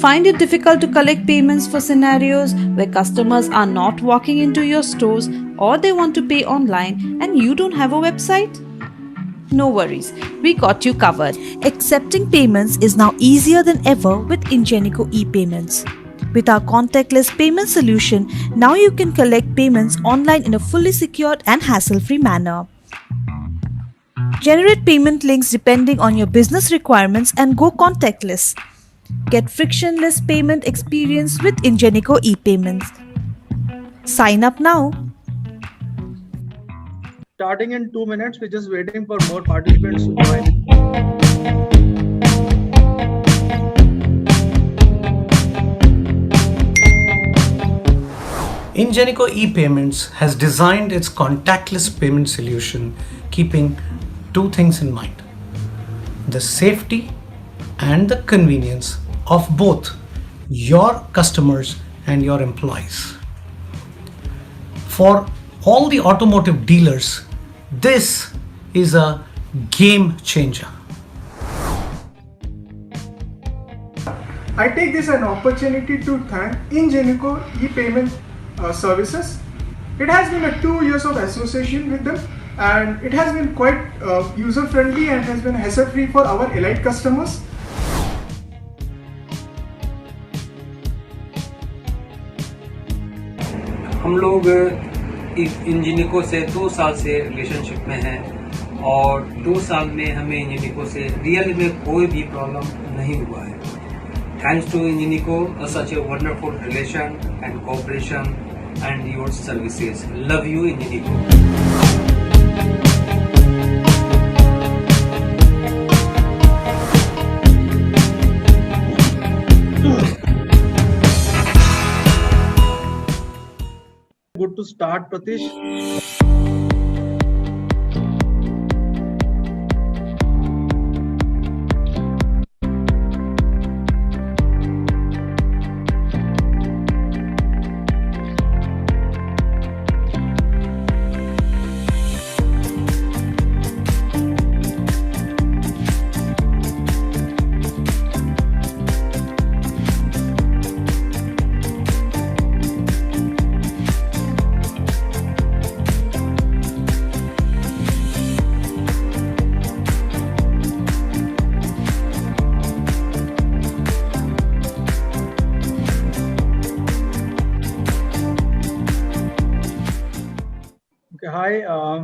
Find it difficult to collect payments for scenarios where customers are not walking into your stores or they want to pay online and you don't have a website? No worries, we got you covered. Accepting payments is now easier than ever with Ingenico ePayments. With our contactless payment solution, now you can collect payments online in a fully secured and hassle-free manner. Generate payment links depending on your business requirements and go contactless. Get frictionless payment experience with Ingenico ePayments. Sign up now. Starting in 2 minutes. We're just waiting for more participants to join. Ingenico ePayments has designed its contactless payment solution keeping two things in mind: the safety and the convenience of both your customers and your employees. For all the automotive dealers, this is a game changer. I take this an opportunity to thank Ingenico ePayment services. It has been a 2 years of association with them, and it has been quite user friendly and has been hassle free for our elite customers. हम लोग इंजीनिको से 2 साल से relationship में हैं और 2 साल में हमें इंजीनिको से रियल में कोई भी प्रॉब्लम नहीं हुआ है. Thanks to Ingenico, such a wonderful relation and cooperation and your services. Love you, Ingenico. Good to start, Pratish. Okay, hi,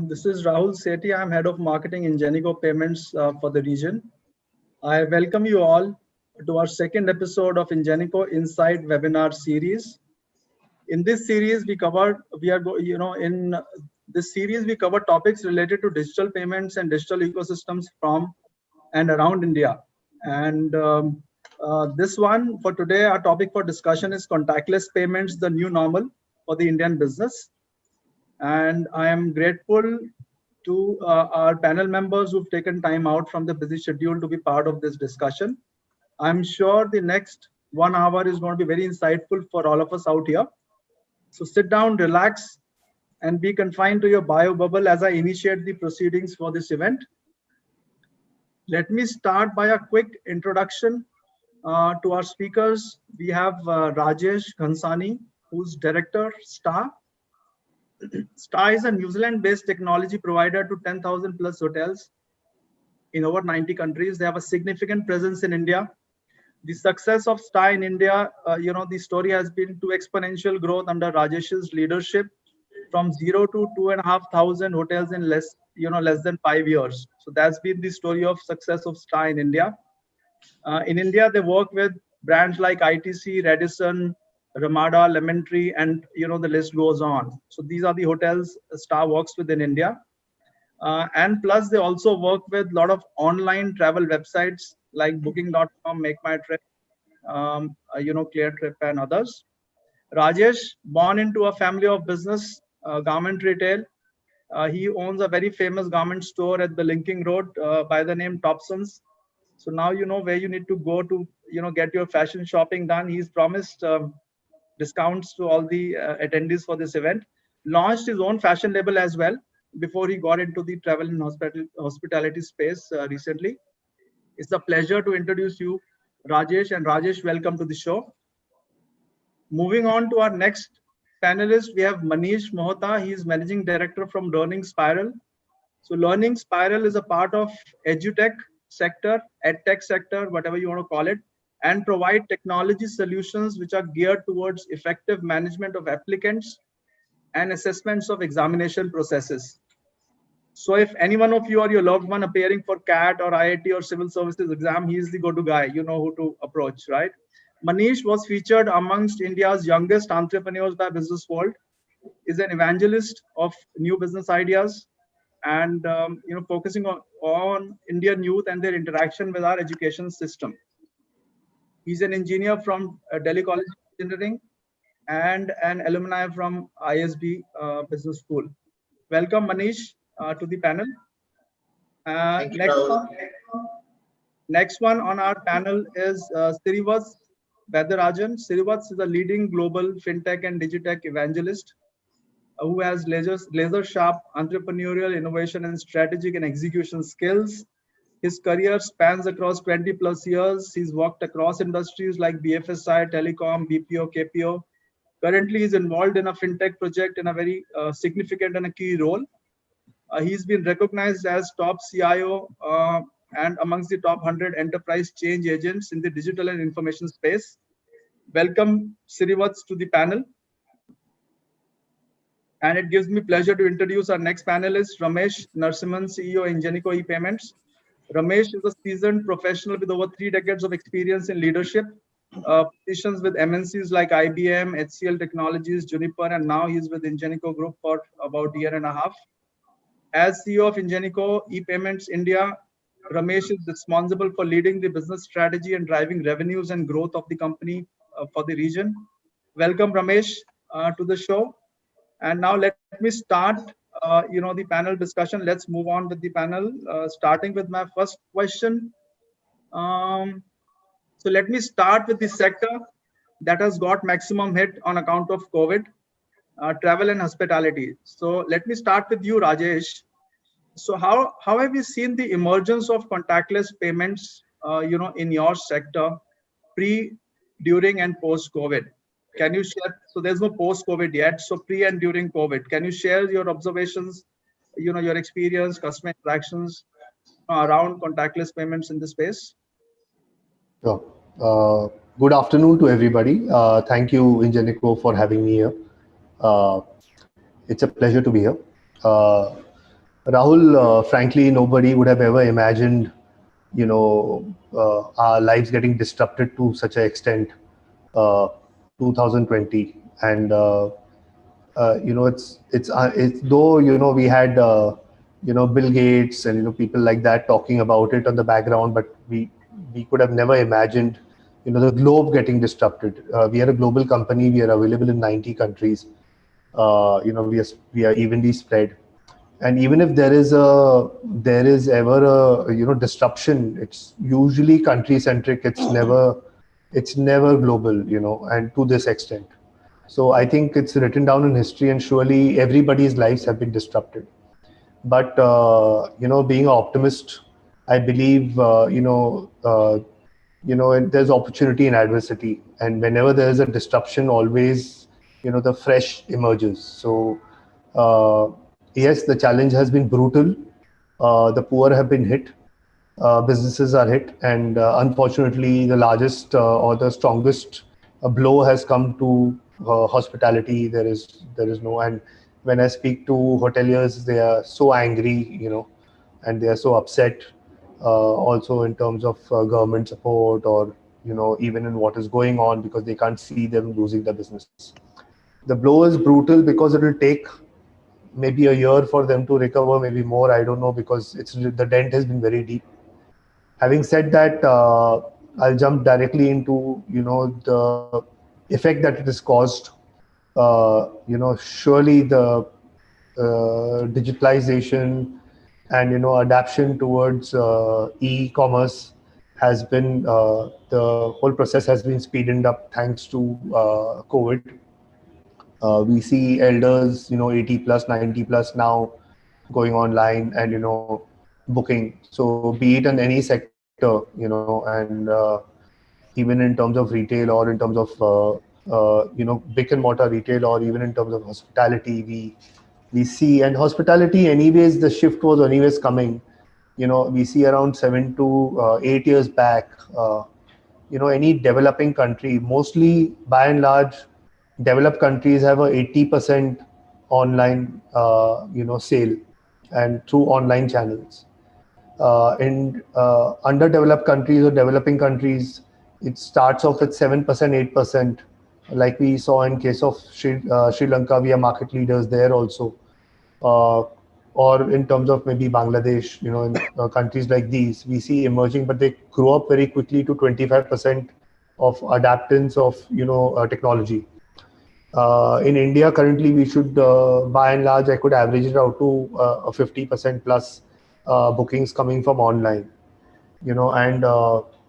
this is Rahul Sethi. I'm head of marketing in Ingenico Payments for the region. I welcome you all to our second episode of Ingenico Insight webinar series. In this series, we cover topics related to digital payments and digital ecosystems from and around India. And this one for today, our topic for discussion is contactless payments, the new normal for the Indian business. And I am grateful to our panel members who've taken time out from the busy schedule to be part of this discussion. I'm sure the next 1 hour is going to be very insightful for all of us out here. So sit down, relax, and be confined to your bio bubble as I initiate the proceedings for this event. Let me start by a quick introduction to our speakers. We have Rajesh Ghansani, who's Director, STAR. STAR is a New Zealand-based technology provider to 10,000 plus hotels in over 90 countries. They have a significant presence in India. The success of STAR in India, the story has been to exponential growth under Rajesh's leadership, from 0 to 2,500 hotels in less than 5 years. So that's been the story of success of STAR in India. In India, they work with brands like ITC, Radisson, Ramada, Lemon Tree, and the list goes on. So these are the hotels STAR works with in India. And plus, they also work with a lot of online travel websites like Booking.com, Make My Trip, Clear Trip, and others. Rajesh, born into a family of business, garment retail. He owns a very famous garment store at the Linking Road by the name Topsons. So now you know where you need to go to get your fashion shopping done. He's promised discounts to all the attendees for this event. Launched his own fashion label as well before he got into the travel and hospitality space recently. It's a pleasure to introduce you Rajesh. And Rajesh, welcome to the show. Moving on to our next panelist, we have Manish Mohta. He is Managing Director from Learning Spiral. So Learning Spiral is a part of EduTech sector, EdTech sector, whatever you want to call it, and provide technology solutions which are geared towards effective management of applicants and assessments of examination processes. So if any one of you or your loved one appearing for CAT or IIT or civil services exam, he is the go-to guy. You know who to approach, right? Manish was featured amongst India's youngest entrepreneurs by Business World. Is an evangelist of new business ideas, and focusing on Indian youth and their interaction with our education system. He's an engineer from Delhi College of Engineering and an alumni from ISB Business School. Welcome, Manish, to the panel. Next one on our panel is Sirivats Vedarajan. Sirivats is a leading global fintech and digitech evangelist who has laser sharp entrepreneurial innovation and strategic and execution skills. His career spans across 20 plus years. He's worked across industries like BFSI, telecom, BPO, KPO. Currently, he's involved in a fintech project in a very significant and a key role. He's been recognized as top CIO and amongst the top 100 enterprise change agents in the digital and information space. Welcome, Sirivats, to the panel. And it gives me pleasure to introduce our next panelist, Ramesh Narasimhan, CEO, Ingenico ePayments. Ramesh is a seasoned professional with over 3 decades of experience in leadership, positions with MNCs like IBM, HCL Technologies, Juniper, and now he's with Ingenico Group for about a year and a half. As CEO of Ingenico ePayments India, Ramesh is responsible for leading the business strategy and driving revenues and growth of the company for the region. Welcome, Ramesh, to the show. And now let me start, the panel discussion. Let's move on with the panel, starting with my first question. So let me start with the sector that has got maximum hit on account of COVID, travel and hospitality. So let me start with you, Rajesh. So how have you seen the emergence of contactless payments, in your sector, pre, during, and post COVID? Can you share? So there's no post COVID yet. So pre and during COVID, can you share your observations, your experience, customer interactions around contactless payments in this space? Sure. Good afternoon to everybody. Thank you, Ingenico, for having me here. It's a pleasure to be here. Rahul, frankly, nobody would have ever imagined, our lives getting disrupted to such an extent. 2020, and it's though we had Bill Gates and people like that talking about it on the background, but we could have never imagined the globe getting disrupted. We are a global company. We are available in 90 countries. We are evenly spread, and even if there is ever a disruption, it's usually country centric. It's never global, and to this extent. So I think it's written down in history, and surely everybody's lives have been disrupted. But being an optimist, I believe there's opportunity in adversity, and whenever there is a disruption, always the fresh emerges. So yes, the challenge has been brutal. The poor have been hit. Businesses are hit, and unfortunately, the largest or the strongest blow has come to hospitality. There is no, and when I speak to hoteliers, they are so angry, and they are so upset. Also, in terms of government support, or even in what is going on, because they can't see them losing their business. The blow is brutal because it will take maybe a year for them to recover, maybe more. I don't know, because the dent has been very deep. Having said that, I'll jump directly into the effect that it has caused. Surely the digitalization and adaptation towards e-commerce has been the whole process has been speeded up thanks to COVID. We see elders 80 plus, 90 plus now going online and booking. So be it in any sector, and even in terms of retail or in terms of brick and mortar retail, or even in terms of hospitality. We see, and hospitality anyways, the shift was anyways coming. We see around 7 to 8 years back, any developing country, mostly by and large, developed countries have a 80% online, sale and through online channels. In underdeveloped countries or developing countries, it starts off at 7%, 8%. Like we saw in case of Sri Lanka, we are market leaders there also. Or in terms of maybe Bangladesh, in countries like these, we see emerging, but they grow up very quickly to 25% of adaptance of, technology. In India, currently, we should, by and large, I could average it out to a 50% plus bookings coming from online, and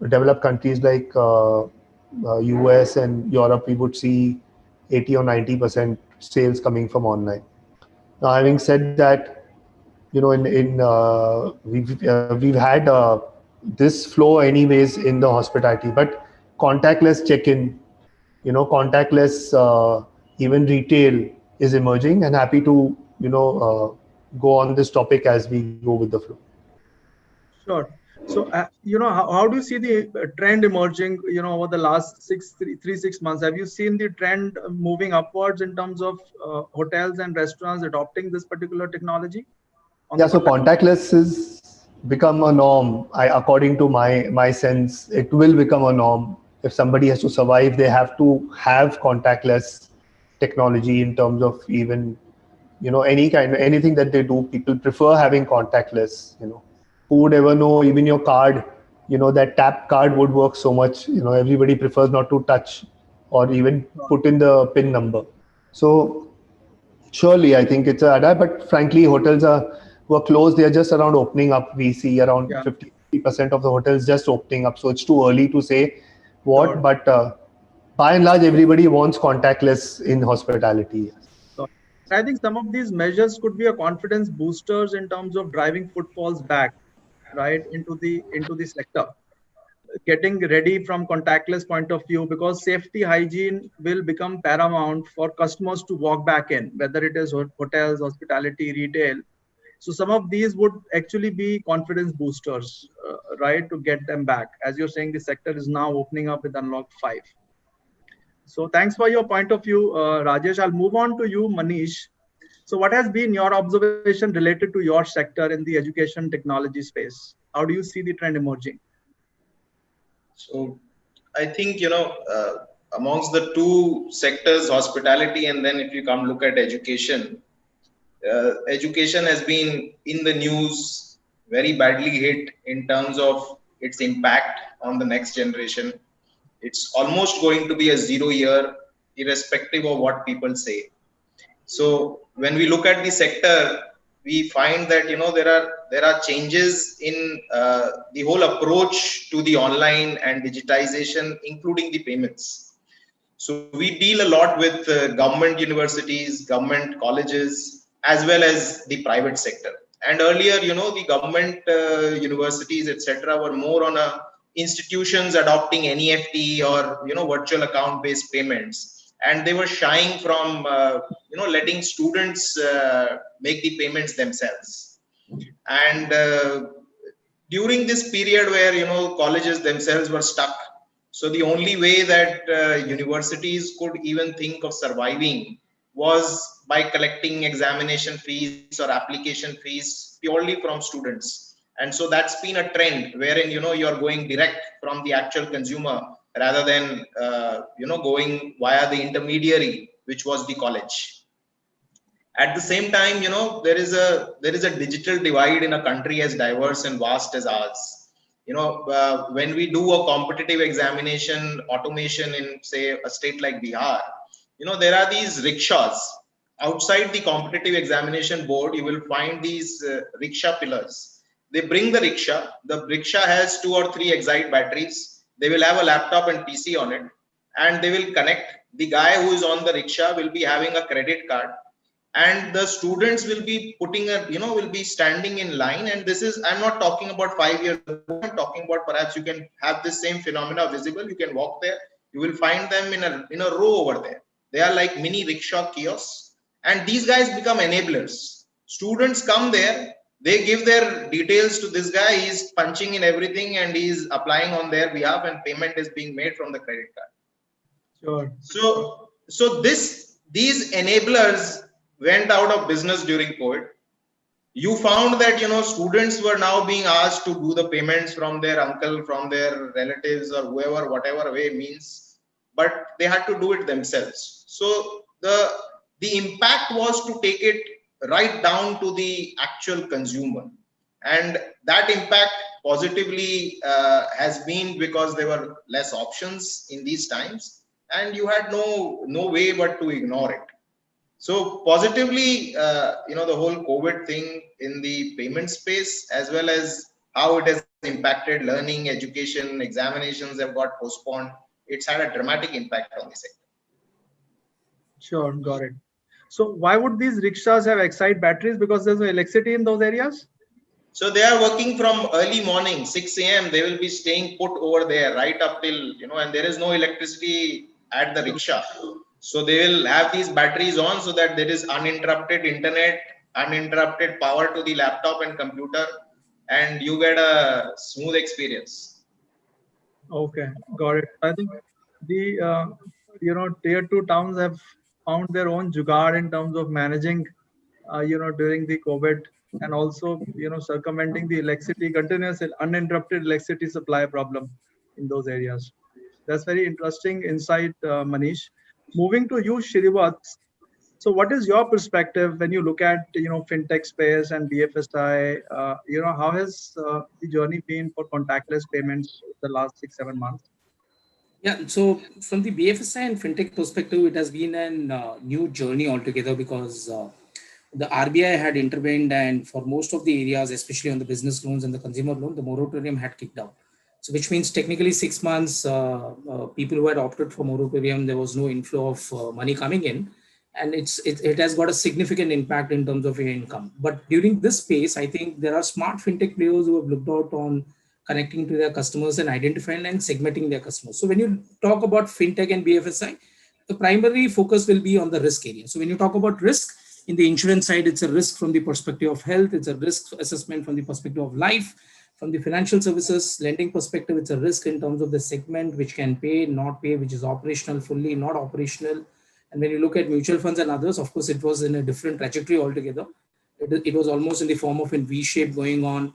developed countries like US and Europe, we would see 80 or 90% sales coming from online. Now, having said that, we've had this flow anyways in the hospitality, but contactless check-in, contactless even retail is emerging, and happy to go on this topic as we go with the flow. Sure. So, how do you see the trend emerging, over the last 6 months? Have you seen the trend moving upwards in terms of hotels and restaurants adopting this particular technology? Yeah, so contactless has become a norm. According to my sense, it will become a norm. If somebody has to survive, they have to have contactless technology in terms of even, anything that they do. People prefer having contactless. Who would ever know? Even your card, that tap card would work so much. Everybody prefers not to touch or even put in the PIN number. So surely, I think it's a adapt. But frankly, hotels were closed. They are just around opening up. We see around 50% of the hotels just opening up. So it's too early to say what. Sure. But by and large, everybody wants contactless in hospitality. I think some of these measures could be a confidence boosters in terms of driving footfalls back, right, into the sector. Getting ready from contactless point of view, because safety hygiene will become paramount for customers to walk back in, whether it is hotels, hospitality, retail. So some of these would actually be confidence boosters, right, to get them back. As you're saying, the sector is now opening up with Unlock 5. So thanks for your point of view, Rajesh. I'll move on to you, Manish. So what has been your observation related to your sector in the education technology space? How do you see the trend emerging? So I think, amongst the two sectors, hospitality, and then if you come look at education, education has been in the news, very badly hit in terms of its impact on the next generation. It's almost going to be a 0 year, irrespective of what people say. So when we look at the sector, we find that there are changes in the whole approach to the online and digitization, including the payments. So we deal a lot with government universities, government colleges, as well as the private sector. And earlier, the government universities, etc., were more on institutions adopting NEFT or virtual account-based payments, and they were shying from letting students make the payments themselves. And during this period where colleges themselves were stuck, so the only way that universities could even think of surviving was by collecting examination fees or application fees purely from students. And so that's been a trend wherein you're going direct from the actual consumer rather than going via the intermediary, which was the college. At the same time, there is a digital divide in a country as diverse and vast as ours. When we do a competitive examination automation in, say, a state like Bihar, there are these rickshaws outside the competitive examination board. You will find these rickshaw pillars. They bring the rickshaw. The rickshaw has 2 or 3 Excite batteries. They will have a laptop and PC on it, and they will connect. The guy who is on the rickshaw will be having a credit card. and the students will be putting will be standing in line. And this is, I'm not talking about 5 years ago, I'm talking about perhaps you can have this same phenomena visible. You can walk there, you will find them in a row over there. They are like mini rickshaw kiosks, and these guys become enablers. Students come there, they give their details to this guy, he's punching in everything and he's applying on their behalf, and payment is being made from the credit card. Sure. So these enablers went out of business during COVID. You found that students were now being asked to do the payments from their uncle, from their relatives, or whoever, whatever way means, but they had to do it themselves. So the impact was to take it right down to the actual consumer, and that impact positively has been because there were less options in these times, and you had no way but to ignore it. So positively, the whole COVID thing in the payment space, as well as how it has impacted learning, education, examinations have got postponed. It's had a dramatic impact on the sector. Sure, got it. So why would these rickshaws have Exide batteries? Because there's no electricity in those areas? So they are working from early morning, 6 a.m. They will be staying put over there right up till, and there is no electricity at the rickshaw. So they will have these batteries on so that there is uninterrupted internet, uninterrupted power to the laptop and computer, and you get a smooth experience. Okay, got it. I think the tier 2 towns have found their own jugaad in terms of managing during the COVID, and also circumventing the electricity, continuous uninterrupted electricity supply problem in those areas. That's very interesting insight, Manish. Moving to you, Shrivat. So what is your perspective when you look at fintech space and BFSI? How has the journey been for contactless payments the last 6-7 months? Yeah, so from the BFSI and fintech perspective, it has been a new journey altogether, because the RBI had intervened, and for most of the areas, especially on the business loans and the consumer loan, the moratorium had kicked out. So which means technically 6 months, people who had opted for moratorium, there was no inflow of money coming in, and it has got a significant impact in terms of your income. But during this space, I think there are smart fintech players who have looked out on connecting to their customers and identifying and segmenting their customers. So when you talk about fintech and BFSI, the primary focus will be on the risk area. So when you talk about risk, in the insurance side, it's a risk from the perspective of health, it's a risk assessment from the perspective of life. From the financial services lending perspective, it's a risk in terms of the segment which can pay, not pay, which is operational, fully not operational. And when you look at mutual funds and others, of course, it was in a different trajectory altogether. It was almost in the form of a V shape going on.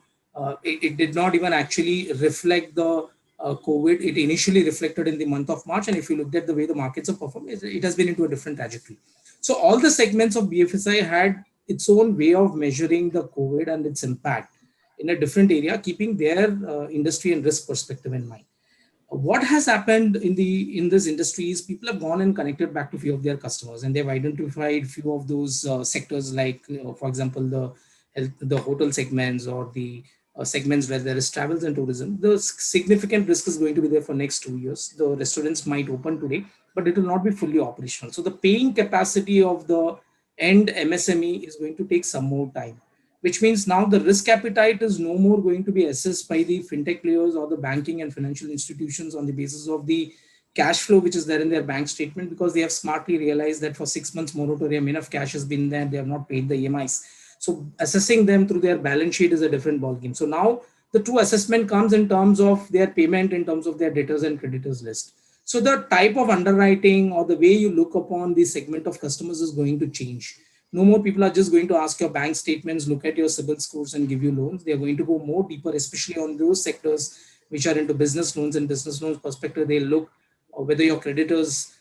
It did not even actually reflect the COVID. It initially reflected in the month of March. And if you looked at the way the markets have performed, it has been into a different trajectory. So all the segments of BFSI had its own way of measuring the COVID and its impact in a different area, keeping their industry and risk perspective in mind. What has happened in this industry is people have gone and connected back to few of their customers, and they've identified few of those sectors, like for example the hotel segments, or the segments where there is travels and tourism. The significant risk is going to be there for next 2 years. The restaurants might open today, but it will not be fully operational. So the paying capacity of the end MSME is going to take some more time, which means now the risk appetite is no more going to be assessed by the fintech players or the banking and financial institutions on the basis of the cash flow which is there in their bank statement, because they have smartly realized that for 6 months moratorium, enough cash has been there, they have not paid the EMIs. So assessing them through their balance sheet is a different ballgame. So now the true assessment comes in terms of their payment, in terms of their debtors and creditors list. So the type of underwriting or the way you look upon the segment of customers is going to change. No more people are just going to ask your bank statements, look at your CIBIL scores and give you loans. They are going to go more deeper, especially on those sectors which are into business loans and business loans perspective. They look whether your creditors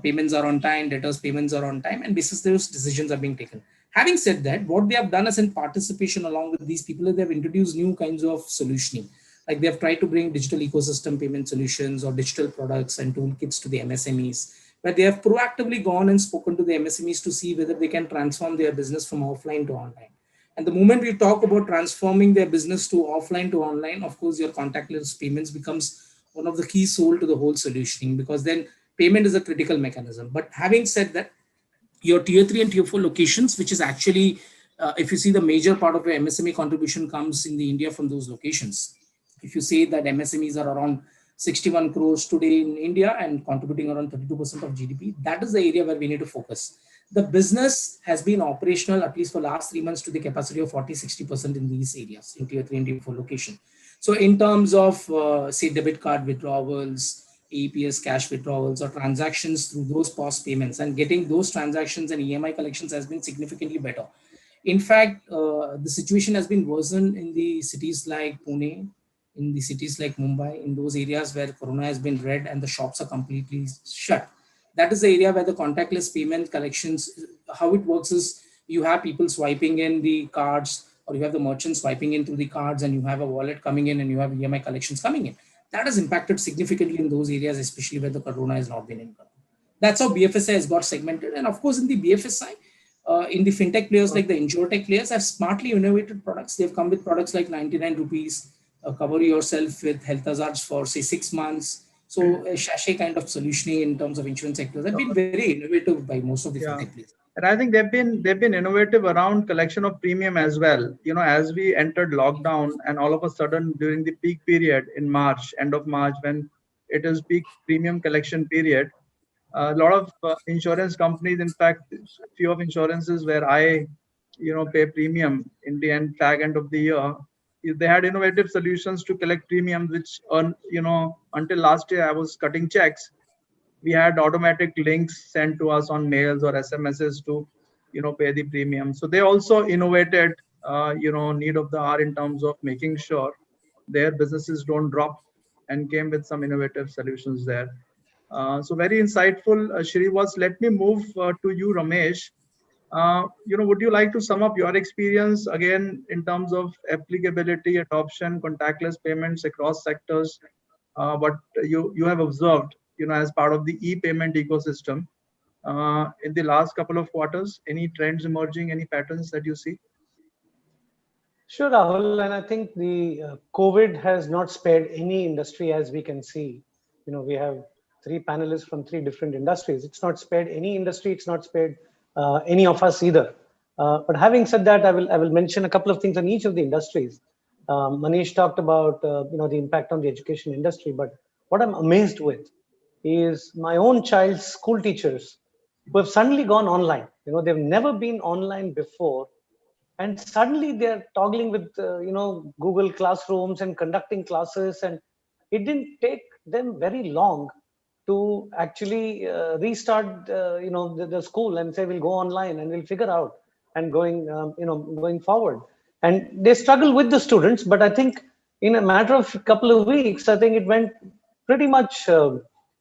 payments are on time, debtors payments are on time, and basis those decisions are being taken. Having said that, what they have done as in participation along with these people is they have introduced new kinds of solutioning. Like they have tried to bring digital ecosystem payment solutions or digital products and toolkits to the MSMEs, where they have proactively gone and spoken to the MSMEs to see whether they can transform their business from offline to online. And the moment we talk about transforming their business to offline to online, of course, your contactless payments becomes one of the key soul to the whole solutioning, because then payment is a critical mechanism. But having said that, your tier 3 and tier 4 locations, which is actually, if you see, the major part of your MSME contribution comes in the India from those locations. If you say that MSMEs are around 61 crores today in India and contributing around 32% of GDP, that is the area where we need to focus. The business has been operational at least for last 3 months to the capacity of 40-60% in these areas, in tier 3 and tier 4 location. So in terms of say debit card withdrawals, APS cash withdrawals, or transactions through those POS payments, and getting those transactions and EMI collections has been significantly better. In fact, the situation has been worsened in the cities like Pune, in the cities like Mumbai, in those areas where Corona has been red and the shops are completely shut. That is the area where the contactless payment collections, how it works is you have people swiping in the cards, or you have the merchants swiping in through the cards, and you have a wallet coming in and you have EMI collections coming in. That has impacted significantly in those areas, especially where the Corona has not been in control. That's how BFSI has got segmented. And of course, in the BFSI, in the fintech players like the insurtech players have smartly innovated products. They've come with products like 99 rupees, cover yourself with health hazards for say 6 months. So a sachet kind of solutioning in terms of insurance sectors have been very innovative by most of the fintech players. And I think they've been innovative around collection of premium as well. As we entered lockdown, and all of a sudden during the peak period in March, end of March, when it is peak premium collection period, a lot of insurance companies, in fact, few of insurances where I, pay premium in the end of the year, they had innovative solutions to collect premiums, which until last year I was cutting checks. We had automatic links sent to us on mails or SMSs to, pay the premium. So they also innovated, need of the hour in terms of making sure their businesses don't drop, and came with some innovative solutions there. So very insightful, Shrivas. Let me move to you, Ramesh. Would you like to sum up your experience again in terms of applicability, adoption, contactless payments across sectors? What you have observed, as part of the e-payment ecosystem in the last couple of quarters? Any trends emerging? Any patterns that you see? Sure, Rahul, and I think the COVID has not spared any industry, as we can see. We have three panelists from three different industries. It's not spared any industry. It's not spared any of us either. But having said that, I will mention a couple of things on each of the industries. Manish talked about the impact on the education industry, but what I'm amazed with is my own child's school teachers who have suddenly gone online. They've never been online before, and suddenly they're toggling with Google Classrooms and conducting classes, and it didn't take them very long to actually restart the school and say we'll go online and we'll figure out and going forward. And they struggle with the students, but I think in a matter of a couple of weeks, I think it went pretty much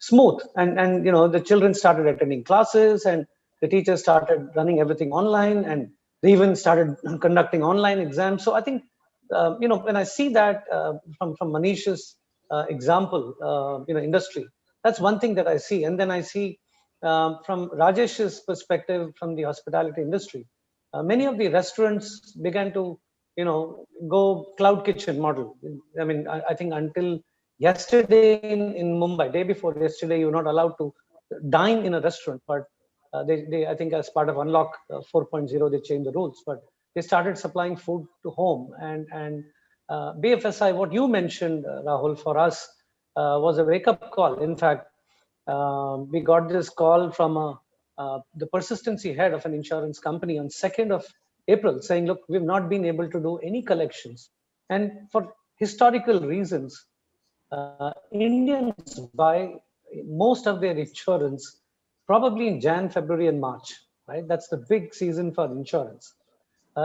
smooth, and the children started attending classes, and the teachers started running everything online, and they even started conducting online exams. So I think when I see that from Manish's example, industry, that's one thing that I see. And then I see from Rajesh's perspective from the hospitality industry, many of the restaurants began to go cloud kitchen model. I mean, I think until yesterday in Mumbai, day before yesterday, you're not allowed to dine in a restaurant, but they I think as part of Unlock 4.0, they changed the rules, but they started supplying food to home. And BFSI, what you mentioned, Rahul, for us was a wake-up call. In fact, we got this call from the persistency head of an insurance company on 2nd of April saying, look, we've not been able to do any collections. And for historical reasons, Indians buy most of their insurance probably in Jan, February, and March, right? That's the big season for insurance.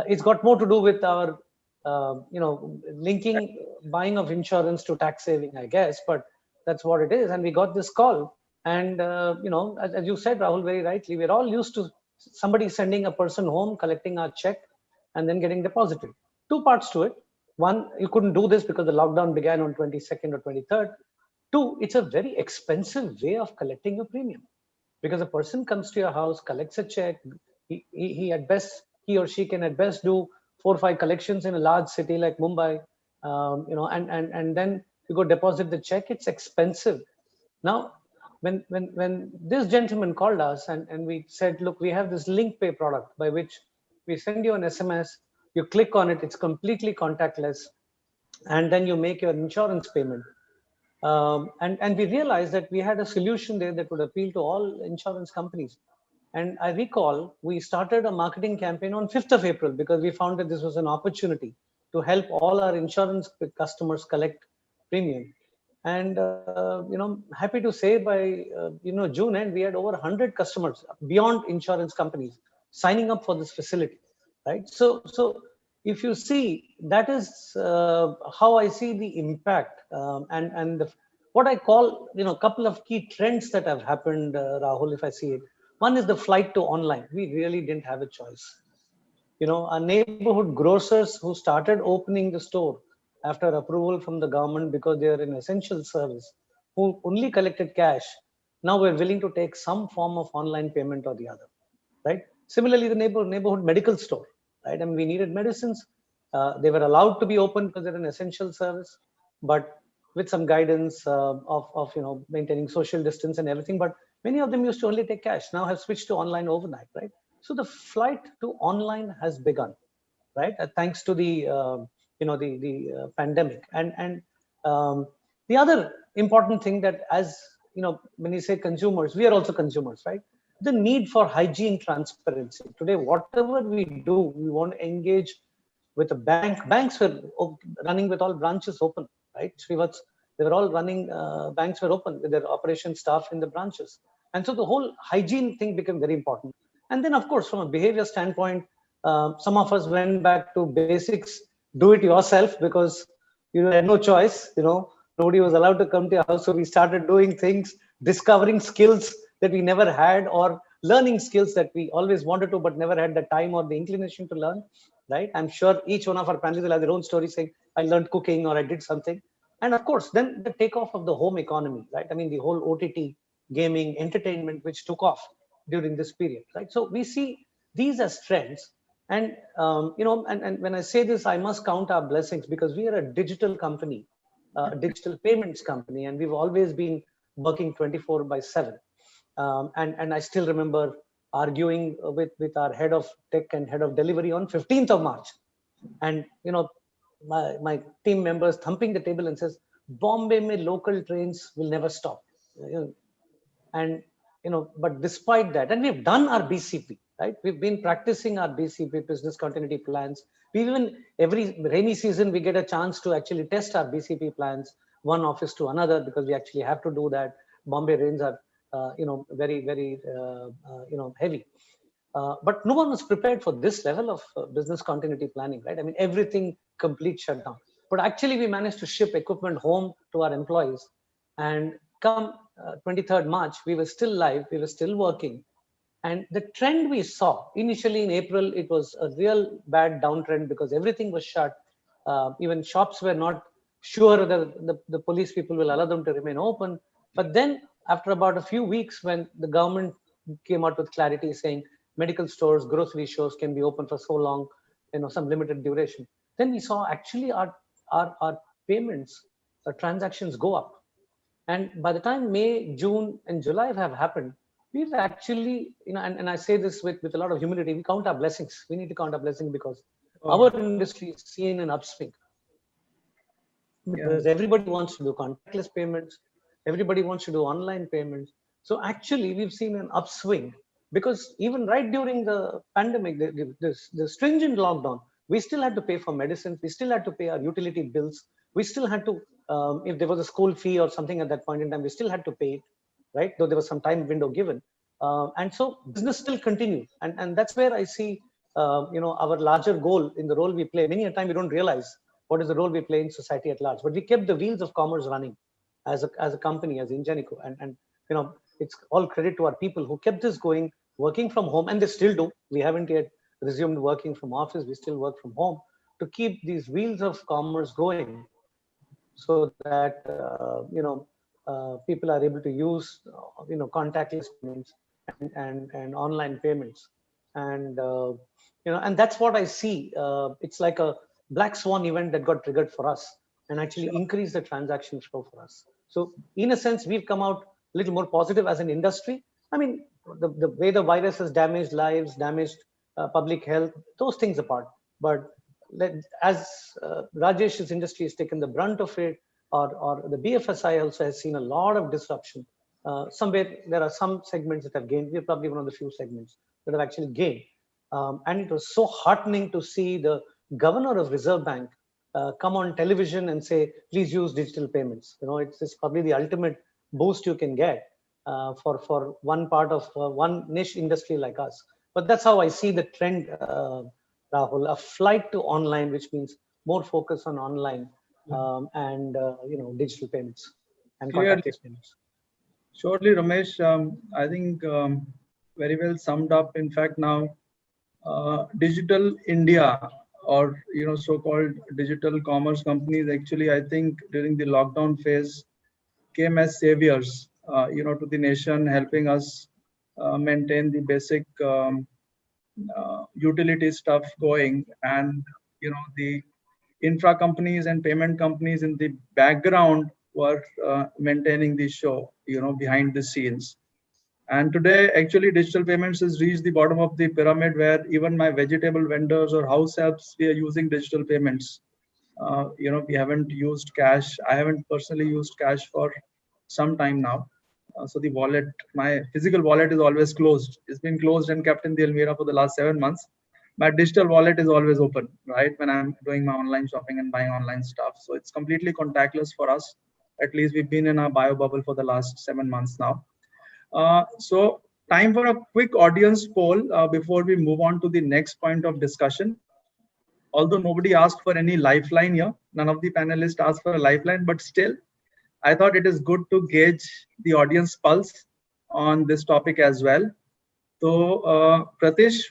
It's got more to do with our, linking buying of insurance to tax saving, I guess, but that's what it is. And we got this call. And, as you said, Rahul, very rightly, we're all used to somebody sending a person home, collecting our check, and then getting deposited. Two parts to it. One, you couldn't do this because the lockdown began on 22nd or 23rd. Two, it's a very expensive way of collecting your premium, because a person comes to your house, collects a check. He or she can at best do 4 or 5 collections in a large city like Mumbai, and then you go deposit the check. It's expensive. Now, when this gentleman called us and we said, look, we have this link pay product by which we send you an SMS, you click on it, it's completely contactless, and then you make your insurance payment. And we realized that we had a solution there that would appeal to all insurance companies. And I recall we started a marketing campaign on 5th of April because we found that this was an opportunity to help all our insurance customers collect premium. And happy to say by June end, we had over 100 customers beyond insurance companies signing up for this facility, right? So if you see, that is how I see the impact what I call, a couple of key trends that have happened, Rahul, if I see it. One is the flight to online. We really didn't have a choice. Our neighborhood grocers who started opening the store after approval from the government because they are an essential service, who only collected cash, now we're willing to take some form of online payment or the other, right? Similarly, the neighborhood medical store, right? I mean, we needed medicines. They were allowed to be open because they're an essential service, but with some guidance of maintaining social distance and everything. But many of them used to only take cash, now have switched to online overnight, right? So the flight to online has begun, right? Thanks to the pandemic. And the other important thing that, as when you say consumers, we are also consumers, right? The need for hygiene, transparency. Today, whatever we do, we want to engage with a bank. Banks were running with all branches open, right? Srivats, they were all running, banks were open with their operation staff in the branches. And so the whole hygiene thing became very important. And then, of course, from a behavior standpoint, some of us went back to basics, do it yourself, because you had no choice. Nobody was allowed to come to your house. So we started doing things, discovering skills that we never had, or learning skills that we always wanted to, but never had the time or the inclination to learn, right? I'm sure each one of our panelists will have their own story saying, I learned cooking or I did something. And of course, then the takeoff of the home economy, right? I mean, the whole OTT, gaming, entertainment, which took off during this period, right? So we see these as trends. And, and when I say this, I must count our blessings because we are a digital company, digital payments company, and we've always been working 24/7. And I still remember arguing with our head of tech and head of delivery on 15th of March. And, my team members thumping the table and says, Bombay mein local trains will never stop. And, but despite that, and we've done our BCP, right? We've been practicing our BCP, business continuity plans. We even, every rainy season, we get a chance to actually test our BCP plans, one office to another, because we actually have to do that. Bombay rains are, very, very, heavy. But no one was prepared for this level of business continuity planning, right? I mean, everything complete shutdown. But actually, we managed to ship equipment home to our employees. And come 23rd March, we were still live, we were still working. And the trend we saw, initially in April, it was a real bad downtrend because everything was shut. Even shops were not sure that the police people will allow them to remain open. But then after about a few weeks, when the government came out with clarity saying medical stores, grocery stores can be open for so long, some limited duration, then we saw actually our payments, our transactions go up. And by the time May, June, and July have happened, we've actually, and I say this with a lot of humility, we count our blessings. We need to count our blessings because our industry is seeing an upswing. Because everybody wants to do contactless payments, everybody wants to do online payments. So actually, we've seen an upswing because even right during the pandemic, the stringent lockdown, we still had to pay for medicines, we still had to pay our utility bills, we still had to, if there was a school fee or something at that point in time, we still had to pay it, right? Though there was some time window given. And so business still continued. And that's where I see, our larger goal in the role we play. Many a time we don't realize what is the role we play in society at large, but we kept the wheels of commerce running as a company, as Ingenico. And it's all credit to our people who kept this going, working from home, and they still do. We haven't yet resumed working from office. We still work from home to keep these wheels of commerce going so that, people are able to use, contactless payments and online payments. And, and that's what I see. It's like a black swan event that got triggered for us and actually increased the transaction flow for us. So in a sense, we've come out little more positive as an industry. I mean, the way the virus has damaged lives, damaged public health, those things apart. But as Rajesh's industry has taken the brunt of it, or the BFSI also has seen a lot of disruption. Somewhere there are some segments that have gained. We're probably one of the few segments that have actually gained. And it was so heartening to see the governor of Reserve Bank come on television and say, please use digital payments. It's probably the ultimate boost you can get for one part of one niche industry like us. But that's how I see the trend, Rahul, a flight to online, which means more focus on online and digital payments and contactless payments. Surely, Ramesh, I think very well summed up. In fact, now Digital India, or so-called digital commerce companies, actually, I think during the lockdown phase came as saviors, to the nation, helping us maintain the basic utility stuff going, and the infra companies and payment companies in the background were maintaining the show, behind the scenes. And today, actually, digital payments has reached the bottom of the pyramid, where even my vegetable vendors or house helps, we are using digital payments. We haven't used cash. I haven't personally used cash for some time now. So the wallet, my physical wallet, is always closed. It's been closed and kept in the Almira for the last 7 months. My digital wallet is always open, right, when I'm doing my online shopping and buying online stuff. So it's completely contactless for us. At least we've been in our bio bubble for the last 7 months now. So time for a quick audience poll before we move on to the next point of discussion. Although nobody asked for any lifeline here, none of the panelists asked for a lifeline, but still, I thought it is good to gauge the audience pulse on this topic as well. So, Pratish,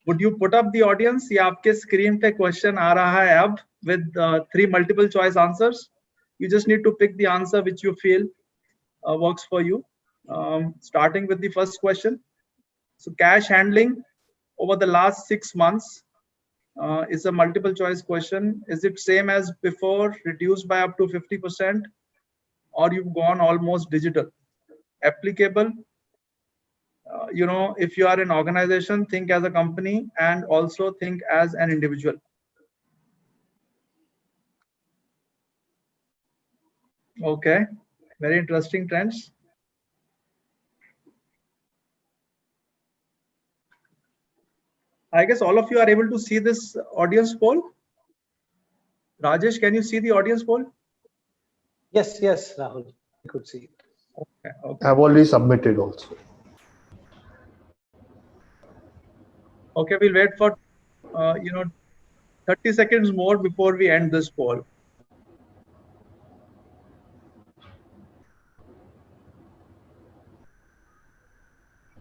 would you put up the audience? ये आपके screen पे question आ रहा है अब with 3 multiple choice answers. You just need to pick the answer which you feel works for you. Starting with the first question. So cash handling over the last 6 months is a multiple choice question. Is it same as before, reduced by up to 50%, or you've gone almost digital? Applicable, if you are an organization, think as a company and also think as an individual. Okay, very interesting trends. I guess all of you are able to see this audience poll. Rajesh, can you see the audience poll? Yes, Rahul, I could see it. Okay. I've already submitted also. Okay, we'll wait for 30 seconds more before we end this poll.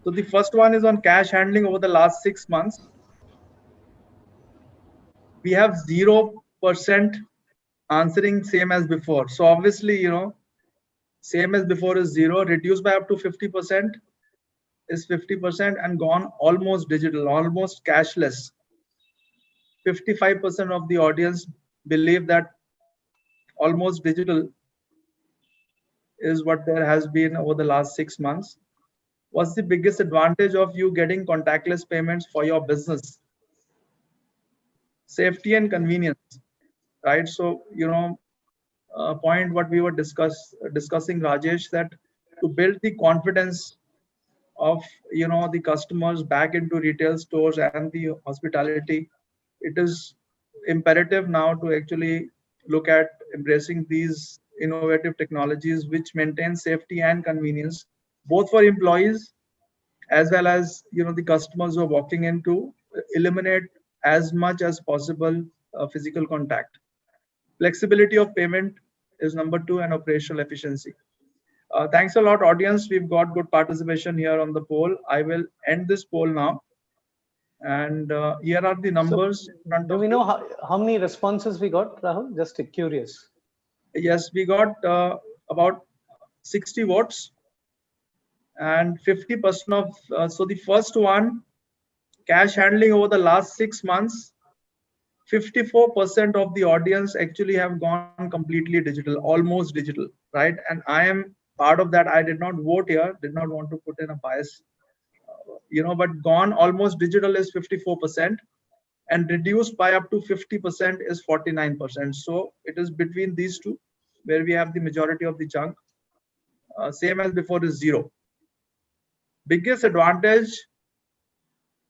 So the first one is on cash handling over the last 6 months. We have 0% answering same as before. So obviously, same as before is 0, reduced by up to 50% is 50%, and gone almost digital, almost cashless. 55% of the audience believe that almost digital is what there has been over the last 6 months. What's the biggest advantage of you getting contactless payments for your business? Safety and convenience, right? So, point what we were discussing, Rajesh, that to build the confidence of the customers back into retail stores and the hospitality, it is imperative now to actually look at embracing these innovative technologies which maintain safety and convenience, both for employees as well as the customers who are walking in, to eliminate as much as possible physical contact. Flexibility of payment is number 2, and operational efficiency. Thanks a lot, audience. We've got good participation here on the poll. I will end this poll now. And here are the numbers. So, do we know how many responses we got, Rahul? Just curious. Yes, we got about 60 votes and 50% of, so the first one, cash handling over the last 6 months, 54% of the audience actually have gone completely digital, almost digital, right? And I am part of that, I did not vote here, did not want to put in a bias, but gone almost digital is 54%, and reduced by up to 50% is 49%. So it is between these two where we have the majority of the chunk. Same as before is zero. Biggest advantage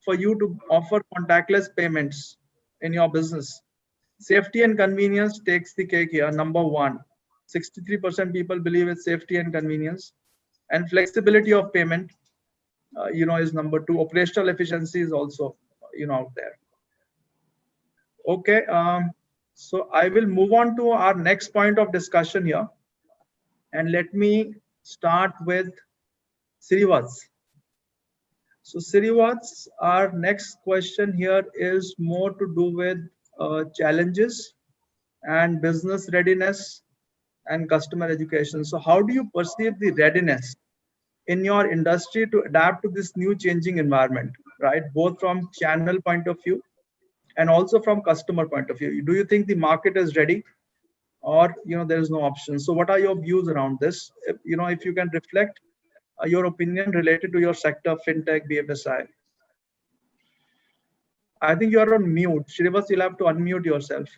for you to offer contactless payments in your business. Safety and convenience takes the cake here. Number one, 63% people believe it's safety and convenience, and flexibility of payment, is number two. Operational efficiency is also, out there. Okay, so I will move on to our next point of discussion here, and let me start with Srivats. So Srivats, our next question here is more to do with challenges and business readiness and customer education. So how do you perceive the readiness in your industry to adapt to this new changing environment, right? Both from channel point of view and also from customer point of view. Do you think the market is ready, or there is no option? So what are your views around this? If you can reflect your opinion related to your sector, fintech, BFSI. I think you are on mute. Shrivas, you'll have to unmute yourself.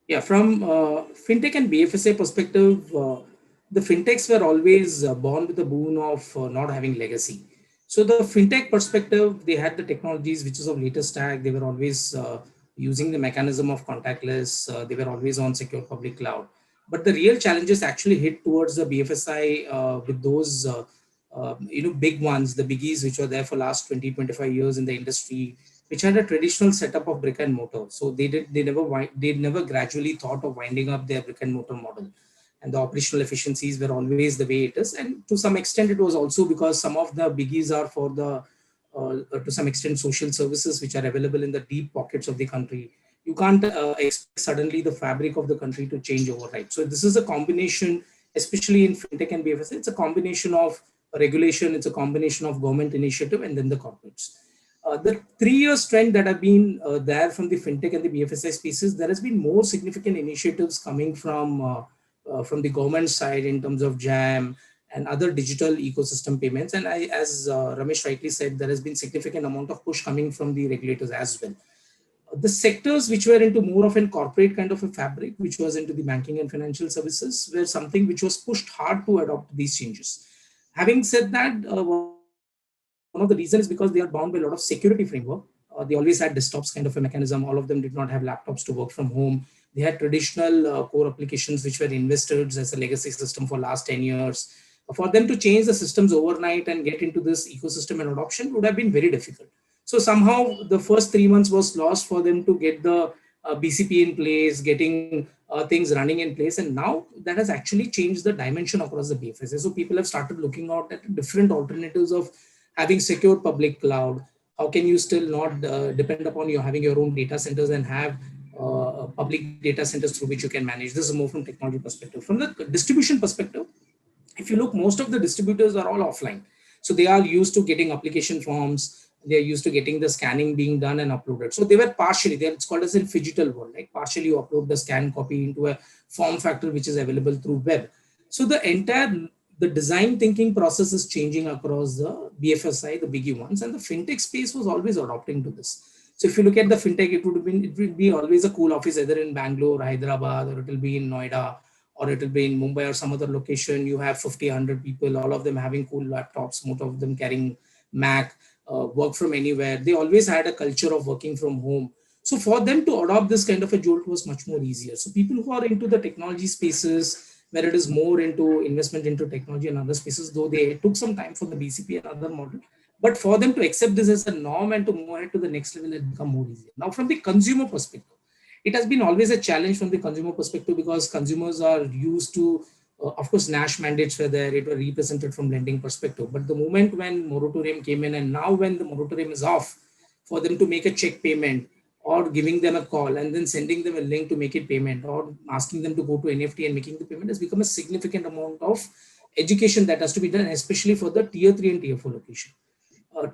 Yeah, from fintech and BFSI perspective, the fintechs were always born with the boon of not having legacy. So the fintech perspective, they had the technologies which is of latest stack. They were always using the mechanism of contactless. They were always on secure public cloud. But the real challenges actually hit towards the BFSI with those big ones, the biggies which were there for last 20-25 years in the industry, which had a traditional setup of brick and mortar. So they never gradually thought of winding up their brick and mortar model, and the operational efficiencies were always the way it is. And to some extent, it was also because some of the biggies are for the to some extent social services which are available in the deep pockets of the country. You can't expect suddenly the fabric of the country to change overnight. So this is a combination, especially in fintech and BFSI. It's a combination of regulation, it's a combination of government initiative, and then the corporates. The 3-year trend that have been there from the fintech and the BFSI spaces, there has been more significant initiatives coming from the government side in terms of JAM and other digital ecosystem payments. And as Ramesh rightly said, there has been significant amount of push coming from the regulators as well. The sectors which were into more of a corporate kind of a fabric, which was into the banking and financial services, were something which was pushed hard to adopt these changes. Having said that, one of the reasons is because they are bound by a lot of security framework. They always had desktops kind of a mechanism. All of them did not have laptops to work from home. They had traditional core applications which were invested as a legacy system for last 10 years. For them to change the systems overnight and get into this ecosystem and adoption would have been very difficult. So somehow the first 3 months was lost for them to get the BCP in place, getting things running in place. And now that has actually changed the dimension across the BFSI. So people have started looking out at different alternatives of having secure public cloud. How can you still not depend upon you having your own data centers and have public data centers through which you can manage? This is more from technology perspective. From the distribution perspective, if you look, most of the distributors are all offline. So they are used to getting application forms. They're used to getting the scanning being done and uploaded. So they were partially there. It's called as a phygital world, like partially you upload the scan copy into a form factor which is available through web. So the design thinking process is changing across the BFSI, the biggie ones, and the fintech space was always adopting to this. So if you look at the fintech, it would be always a cool office either in Bangalore, Hyderabad, or it will be in Noida, or it will be in Mumbai or some other location. You have 50, 100 people, all of them having cool laptops, most of them carrying Mac, work from anywhere. They always had a culture of working from home. So for them to adopt this kind of a jolt was much more easier. So people who are into the technology spaces, where it is more into investment into technology and other spaces, though they took some time for the BCP and other model, but for them to accept this as a norm and to move ahead to the next level, it become more easier. Now, from the consumer perspective, it has been always a challenge from the consumer perspective because consumers are used to, of course, NASH mandates were there, it was represented from lending perspective. But the moment when moratorium came in, and now when the moratorium is off, for them to make a check payment or giving them a call and then sending them a link to make it payment or asking them to go to NFT and making the payment has become a significant amount of education that has to be done, especially for the tier 3 and tier 4 location.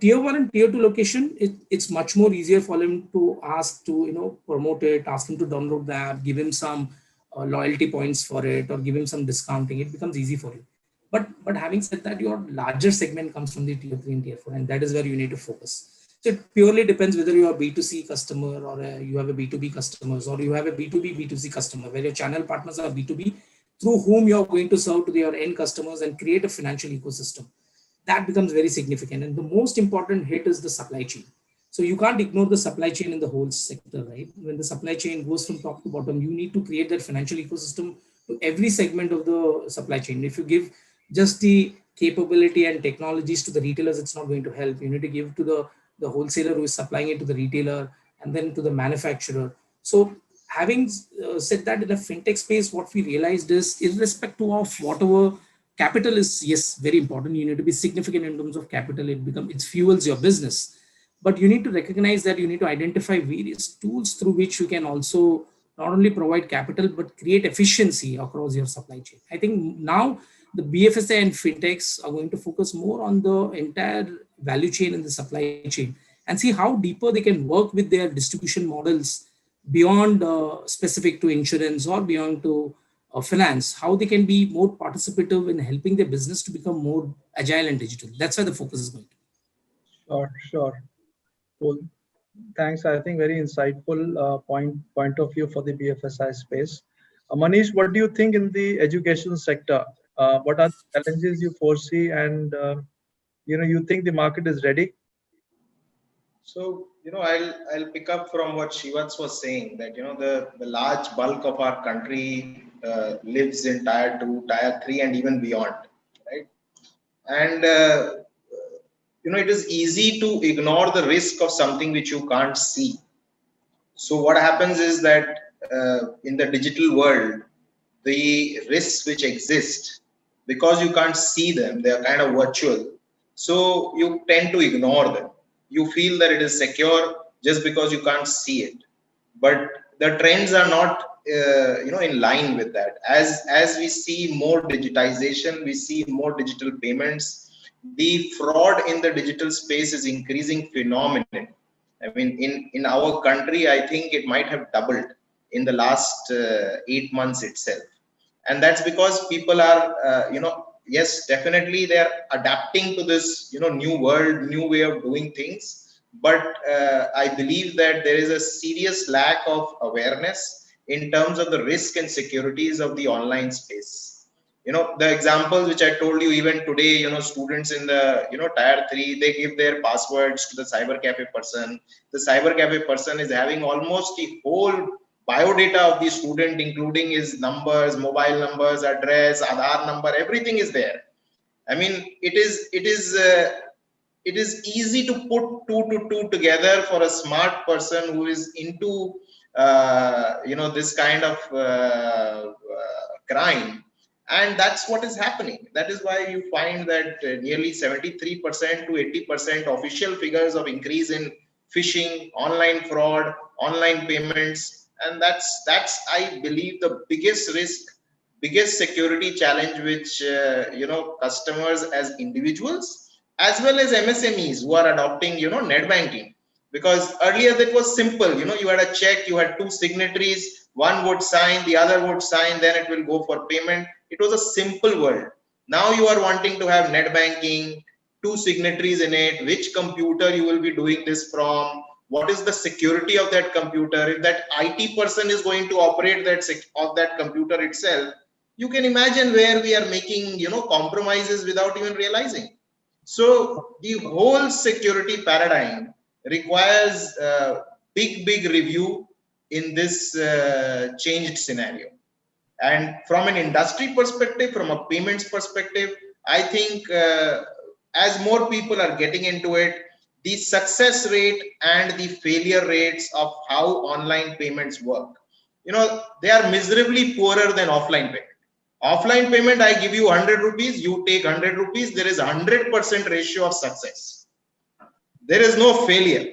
Tier 1 and tier 2 location, it's much more easier for him to ask to promote it, ask him to download the app, give him some loyalty points for it, or give him some discounting. It becomes easy for him. But having said that, your larger segment comes from the tier 3 and tier 4, and that is where you need to focus. So it purely depends whether you are B2C customer or you have a B2B customers, or you have a B2B B2C customer where your channel partners are B2B, through whom you are going to serve to your end customers and create a financial ecosystem. That becomes very significant. And the most important hit is the supply chain. So you can't ignore the supply chain in the whole sector, right? When the supply chain goes from top to bottom, you need to create that financial ecosystem to every segment of the supply chain. If you give just the capability and technologies to the retailers, it's not going to help. You need to give to the wholesaler who is supplying it to the retailer, and then to the manufacturer. So having said that, in the fintech space, what we realized is, irrespective of whatever capital is, yes, very important. You need to be significant in terms of capital. It fuels your business, but you need to recognize that you need to identify various tools through which you can also not only provide capital but create efficiency across your supply chain. I think now the BFSI and fintechs are going to focus more on the entire value chain in the supply chain and see how deeper they can work with their distribution models beyond specific to insurance or beyond to finance, how they can be more participative in helping their business to become more agile and digital. That's where the focus is going to be. Sure. Cool. Thanks. I think very insightful point of view for the BFSI space. Manish, what do you think in the education sector? What are the challenges you foresee, and you think the market is ready? So, I'll pick up from what Shivats was saying, that, the large bulk of our country lives in tier 2, tier 3, and even beyond, right? And, it is easy to ignore the risk of something which you can't see. So what happens is that in the digital world, the risks which exist, because you can't see them, they are kind of virtual. So you tend to ignore them. You feel that it is secure just because you can't see it. But the trends are not, in line with that. As we see more digitization, we see more digital payments. The fraud in the digital space is increasing phenomenon. I mean, in our country, I think it might have doubled in the last 8 months itself. And that's because people are, yes, definitely they're adapting to this, new world, new way of doing things. But I believe that there is a serious lack of awareness in terms of the risk and securities of the online space. The examples which I told you even today, students in the, tier 3, they give their passwords to the cyber cafe person. The cyber cafe person is having almost the whole biodata of the student, including his numbers, mobile numbers, address, Aadhaar number, everything is there. I mean, it is easy to put 2 to 2 together for a smart person who is into, this kind of crime. And that's what is happening. That is why you find that nearly 73% to 80% official figures of increase in phishing, online fraud, online payments. And that's I believe the biggest risk, biggest security challenge which customers as individuals as well as MSMEs who are adopting net banking. Because earlier that was simple, you had a check, you had 2 signatories, one would sign, the other would sign, then it will go for payment. It was a simple world. Now you are wanting to have net banking, 2 signatories in it, which computer you will be doing this from, what is the security of that computer, if that IT person is going to operate that computer itself, you can imagine where we are making compromises without even realizing. So the whole security paradigm requires big review in this changed scenario. And from an industry perspective, from a payments perspective, I think as more people are getting into it, the success rate and the failure rates of how online payments work, they are miserably poorer than offline payment. Offline payment, I give you 100 rupees, you take 100 rupees, there is 100% ratio of success. There is no failure.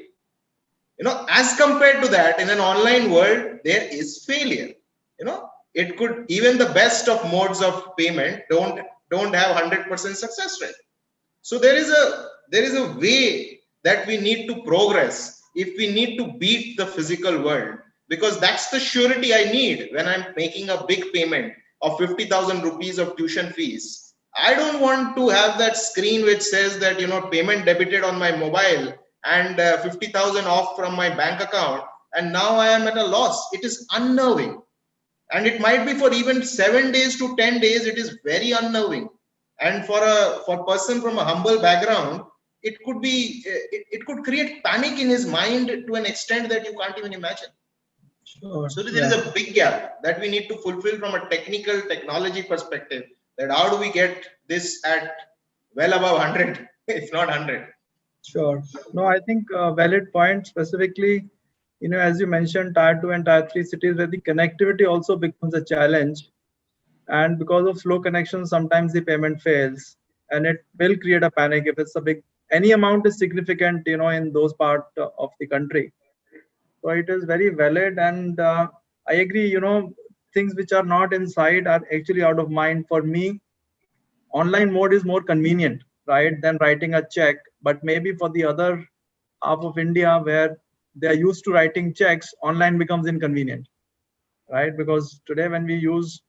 As compared to that, in an online world, there is failure. It could, even the best of modes of payment don't have 100% success rate. So there is a way that we need to progress if we need to beat the physical world, because that's the surety I need when I'm making a big payment of 50,000 rupees of tuition fees. I don't want to have that screen which says that, payment debited on my mobile and 50,000 off from my bank account, and now I am at a loss. It is unnerving. And it might be for even 7 days to 10 days, it is very unnerving. And for a person from a humble background, it could be, it could create panic in his mind to an extent that you can't even imagine. Sure. So there is a big gap that we need to fulfill from a technical technology perspective. That how do we get this at well above 100, if not 100? Sure. No, I think valid point, specifically, as you mentioned, tier 2 and tier 3 cities where the connectivity also becomes a challenge. And because of slow connections, sometimes the payment fails, and it will create a panic if it's any amount is significant, in those parts of the country. So it is very valid, and I agree, things which are not inside are actually out of mind. For me, online mode is more convenient, right, than writing a check. But maybe for the other half of India where they are used to writing checks, online becomes inconvenient, right? Because today when we use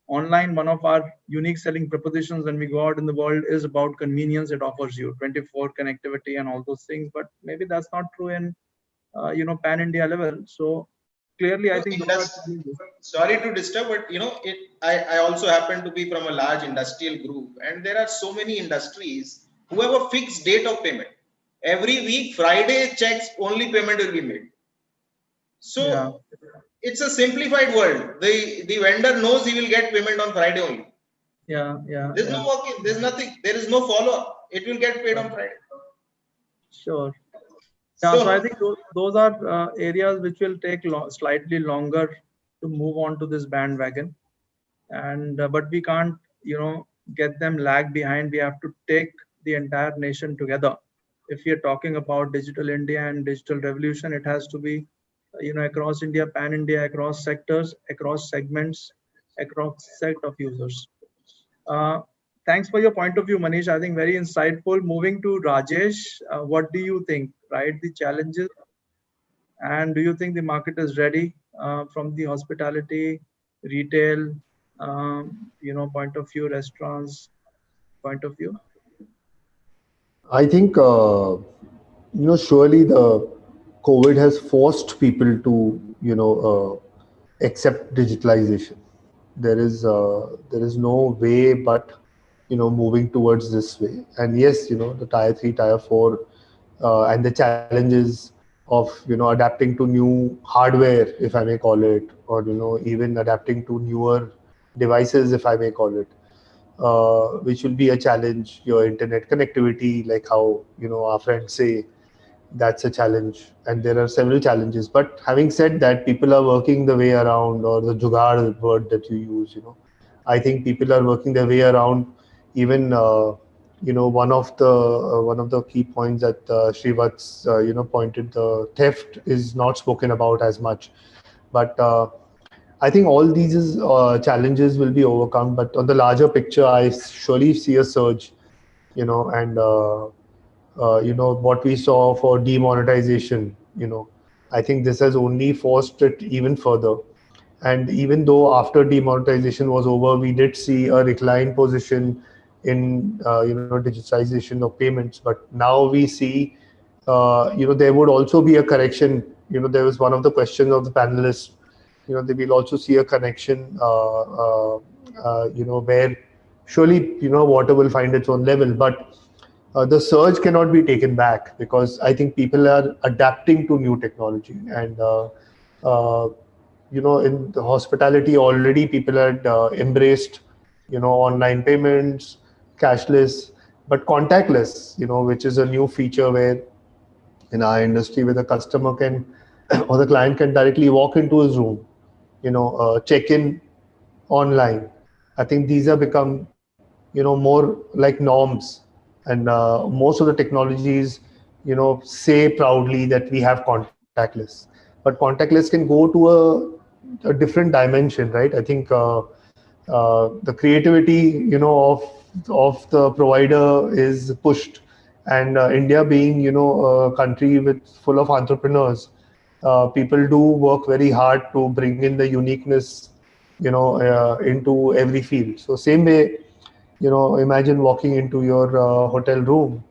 online, one of our unique selling propositions when we go out in the world is about convenience. It offers you 24 connectivity and all those things, but maybe that's not true in pan India level. So clearly I think those are challenges. Sorry to disturb, but I also happen to be from a large industrial group, and there are so many industries who have a fixed date of payment. Every week, Friday checks only payment will be made. So it's a simplified world. The vendor knows he will get payment on Friday only. There's no walk-in, there's nothing, there is no follow-up. It will get paid on Friday. Sure. So I think those are areas which will take slightly longer to move on to this bandwagon, and but we can't get them lag behind. We have to take the entire nation together. If we are talking about digital India and digital revolution, it has to be across India, pan India, across sectors, across segments, across set of users. Thanks for your point of view, Manish. I think very insightful. Moving to Rajesh, what do you think, right? The challenges, and do you think the market is ready from the hospitality, retail, point of view, restaurants point of view? I think, surely the COVID has forced people to, accept digitalization. There is no way but moving towards this way. And yes, the tier 3, tier 4, and the challenges of adapting to new hardware, if I may call it, or even adapting to newer devices, if I may call it, which will be a challenge. Your internet connectivity, like how our friends say, that's a challenge, and there are several challenges. But having said that, people are working the way around, or the jugaad word that you use, I think people are working their way around. Even one of the key points that Srivats pointed, the theft is not spoken about as much, but I think all these challenges will be overcome. But on the larger picture, I surely see a surge, and what we saw for demonetization, I think this has only forced it even further. And even though after demonetization was over, we did see a recline position in digitization of payments. But now we see, there would also be a correction. There was one of the questions of the panelists. They will also see a connection, where surely water will find its own level, but the surge cannot be taken back, because I think people are adapting to new technology. And in the hospitality already, people had embraced online payments, cashless, but contactless, which is a new feature where in our industry, where the customer can or the client can directly walk into his room, check in online. I think these have become more like norms. And most of the technologies, say proudly that we have contactless, but contactless can go to a different dimension, right? I think the creativity, of the provider is pushed, and India being, a country with full of entrepreneurs, people do work very hard to bring in the uniqueness, into every field. So same way, Imagine walking into your hotel room,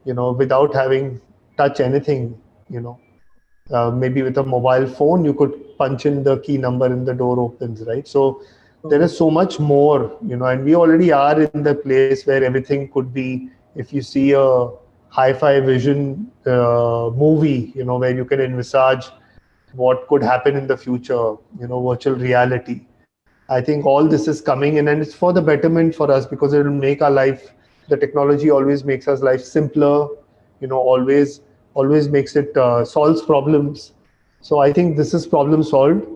without having touch anything, maybe with a mobile phone, you could punch in the key number and the door opens, right? So there is so much more, and we already are in the place where everything could be, if you see a hi-fi vision movie, where you can envisage what could happen in the future, virtual reality. I think all this is coming in, and it's for the betterment for us, because it will make our life, the technology always makes us life simpler, always makes it solves problems. So I think this is problem solved,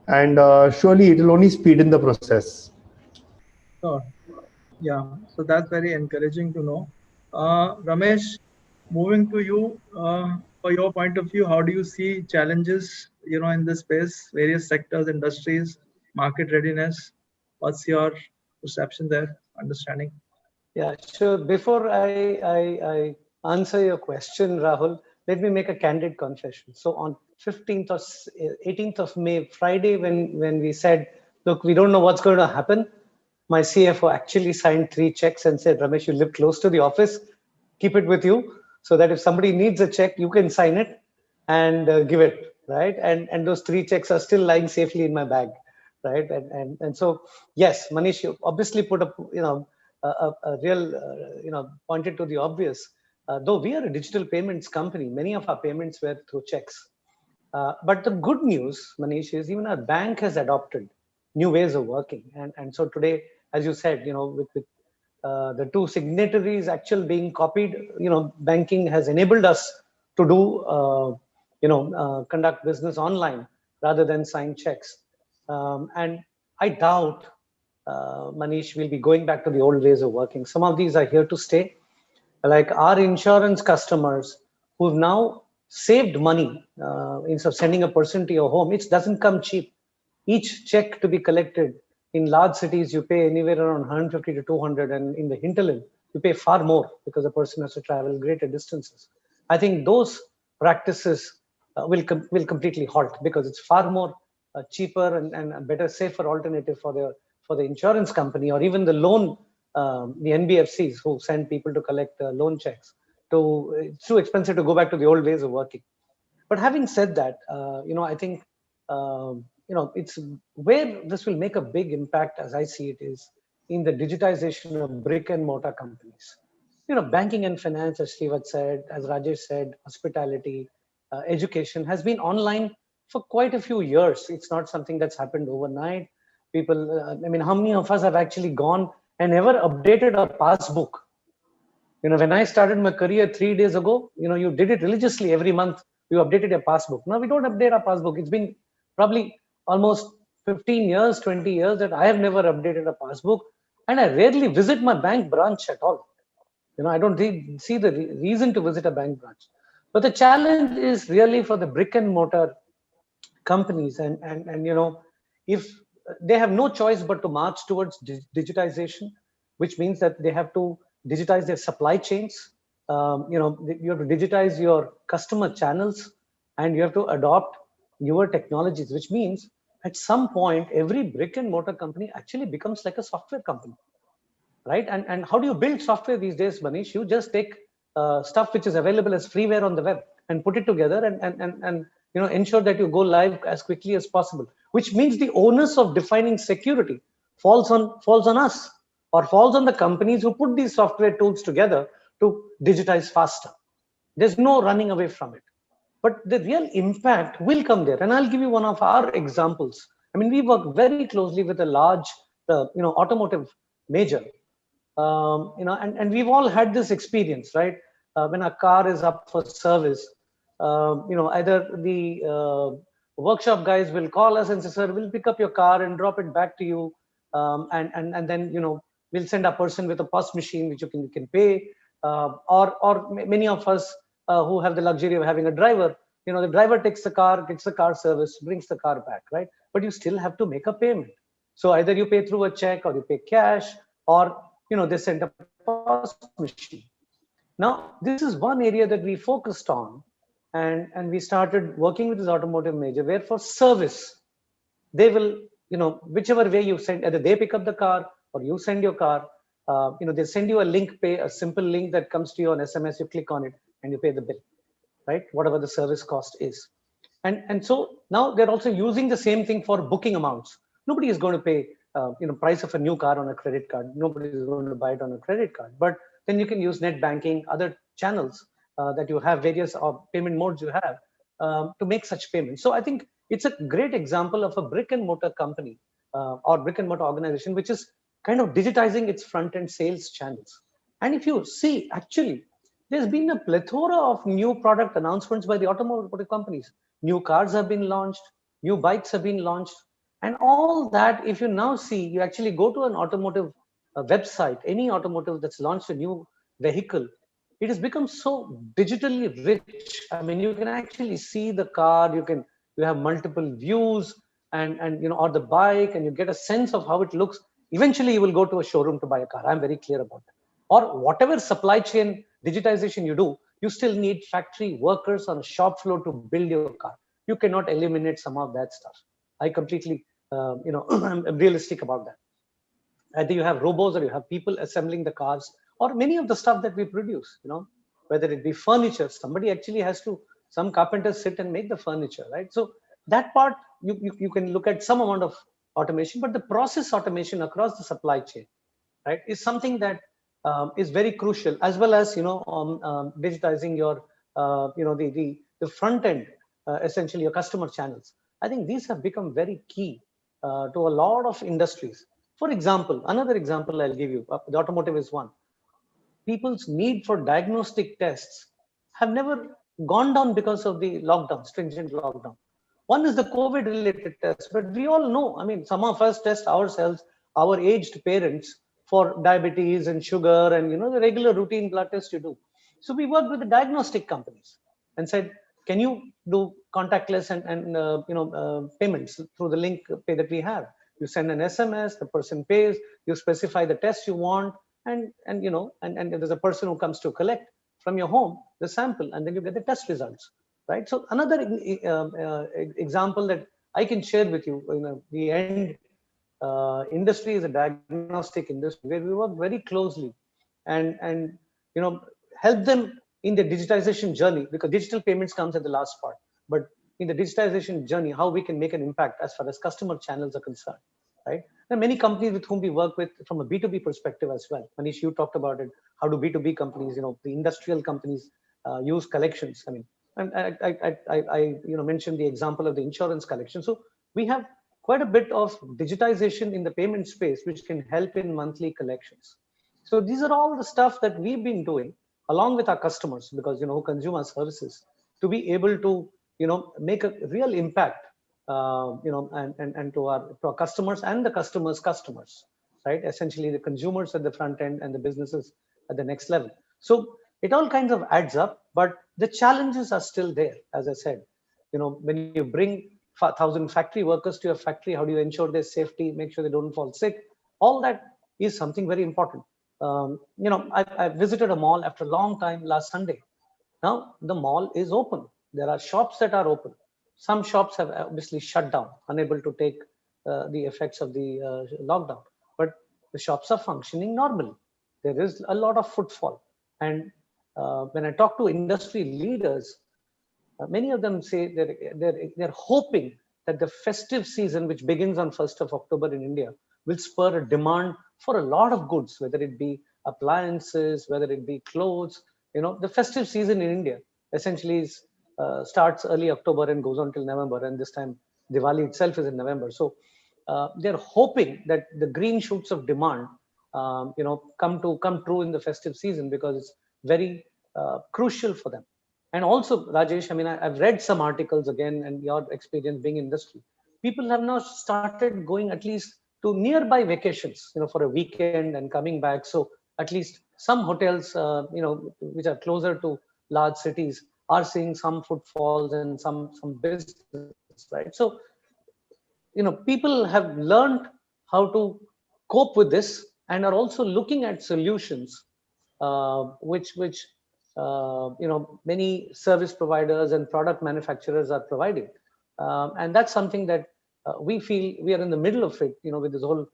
and surely it will only speed in the process. Sure. Yeah, so that's very encouraging to know. Ramesh, moving to you, for your point of view, how do you see challenges, in this space, various sectors, industries, market readiness? What's your perception there, understanding? Yeah, sure. Before I answer your question, Rahul, let me make a candid confession. So on 15th or 18th of May, Friday, when we said, look, we don't know what's going to happen, my CFO actually signed 3 checks and said, Ramesh, you live close to the office, keep it with you, so that if somebody needs a check, you can sign it and give it, right? And those 3 checks are still lying safely in my bag, right? And so, yes, Manish, you obviously put a, a real, pointed to the obvious. Though we are a digital payments company, many of our payments were through checks. But the good news, Manish, is even our bank has adopted new ways of working. And so today, as you said, with the 2 signatories actual being copied, banking has enabled us to do, conduct business online rather than sign checks. And I doubt, Manish, will be going back to the old ways of working. Some of these are here to stay. Like our insurance customers who've now saved money instead of sending a person to your home, it doesn't come cheap. Each check to be collected in large cities, you pay anywhere around 150 to 200, and in the hinterland, you pay far more because the person has to travel greater distances. I think those practices will completely halt, because it's far more cheaper and a better, safer alternative for the insurance company, or even the loan, the NBFCs who send people to collect loan checks. It's too expensive to go back to the old ways of working. But having said that, I think it's where this will make a big impact, as I see it, is in the digitization of brick and mortar companies. Banking and finance, as Srivat said, as Rajesh said, hospitality, education has been online for quite a few years. It's not something that's happened overnight. People, how many of us have actually gone and ever updated a passbook? When I started my career 3 days ago, you did it religiously every month. You updated your passbook. Now we don't update our passbook. It's been probably almost 15 years, 20 years that I have never updated a passbook. And I rarely visit my bank branch at all. I don't see the reason to visit a bank branch. But the challenge is really for the brick and mortar companies. And if they have no choice but to march towards digitization, which means that they have to digitize their supply chains. You have to digitize your customer channels, and you have to adopt newer technologies, which means at some point, every brick and mortar company actually becomes like a software company, right? And how do you build software these days, Manish? You just take stuff which is available as freeware on the web and put it together and ensure that you go live as quickly as possible, which means the onus of defining security falls on us, or falls on the companies who put these software tools together to digitize faster. There's no running away from it. But the real impact will come there. And I'll give you one of our examples. We work very closely with a large, automotive major. And we've all had this experience, right? When a car is up for service, either the workshop guys will call us and say, sir, we'll pick up your car and drop it back to you. And then, we'll send a person with a POS machine, which you can pay. Or many of us who have the luxury of having a driver, the driver takes the car, gets the car service, brings the car back, right? But you still have to make a payment. So either you pay through a check, or you pay cash, or, they send a POS machine. Now, this is one area that we focused on, and we started working with this automotive major, where for service, they will, whichever way you send, either they pick up the car or you send your car, they send you a link, pay a simple link that comes to you on SMS, you click on it and you pay the bill, right? Whatever the service cost is. And so now they're also using the same thing for booking amounts. Nobody is going to pay, price of a new car on a credit card. Nobody is going to buy it on a credit card. But then you can use net banking, other channels that you have, various payment modes you have to make such payments. So I think it's a great example of a brick and mortar company or brick and mortar organization, which is kind of digitizing its front end sales channels. And if you see, actually, there's been a plethora of new product announcements by the automotive companies. New cars have been launched, new bikes have been launched, and all that. If you now see, you actually go to an automotive website, any automotive that's launched a new vehicle, it has become so digitally rich. I mean, you can actually see the car, you have multiple views and or the bike, and you get a sense of how it looks. Eventually, you will go to a showroom to buy a car. I'm very clear about that. Or whatever supply chain digitization you do, you still need factory workers on a shop floor to build your car. You cannot eliminate some of that stuff. I completely, I'm realistic about that. Either you have robots or you have people assembling the cars, or many of the stuff that we produce, whether it be furniture, somebody actually has to, some carpenters sit and make the furniture, right? So that part, you can look at some amount of automation, but the process automation across the supply chain, right, is something that is very crucial, as well as digitizing your the front end, essentially your customer channels. I think these have become very key to a lot of industries. For example, another example I'll give you, the automotive is one. People's need for diagnostic tests have never gone down because of the lockdown, stringent lockdown. One is the COVID related test, but we all know, I mean, some of us test ourselves, our aged parents, for diabetes and sugar and the regular routine blood tests you do. So we worked with the diagnostic companies and said, can you do contactless and payments through the link pay that we have? You send an SMS, the person pays, you specify the test you want, and there's a person who comes to collect from your home the sample, and then you get the test results, right? So another example that I can share with you, the end industry is a diagnostic industry where we work very closely and help them in the digitization journey, because digital payments comes at the last part, but in the digitization journey, how we can make an impact as far as customer channels are concerned, right? There are many companies with whom we work with from a B2B perspective as well. Manish, you talked about it. How do B2B companies, the industrial companies use collections? I mean, and I mentioned the example of the insurance collection. So we have quite a bit of digitization in the payment space, which can help in monthly collections. So these are all the stuff that we've been doing along with our customers, because who consume our services, to be able to make a real impact, and to our customers and the customers' customers, right? Essentially, the consumers at the front end and the businesses at the next level. So it all kinds of adds up, but the challenges are still there. As I said, when you bring 1,000 factory workers to your factory, how do you ensure their safety, make sure they don't fall sick? All that is something very important. I visited a mall after a long time last Sunday. Now the mall is open. There are shops that are open. Some shops have obviously shut down, unable to take the effects of the lockdown, but the shops are functioning normally. There is a lot of footfall. And when I talk to industry leaders, many of them say that they're hoping that the festive season, which begins on 1st of October in India, will spur a demand for a lot of goods, whether it be appliances, whether it be clothes. The festive season in India essentially starts early October and goes on till November. And this time, Diwali itself is in November. So they're hoping that the green shoots of demand, come true in the festive season, because it's very crucial for them. And also, Rajesh, I mean, I've read some articles again, and your experience being in industry, people have now started going at least to nearby vacations, for a weekend and coming back. So at least some hotels, which are closer to large cities, are seeing some footfalls and some business, right? So, people have learned how to cope with this and are also looking at solutions, which many service providers and product manufacturers are providing. And that's something that we feel we are in the middle of it, with this whole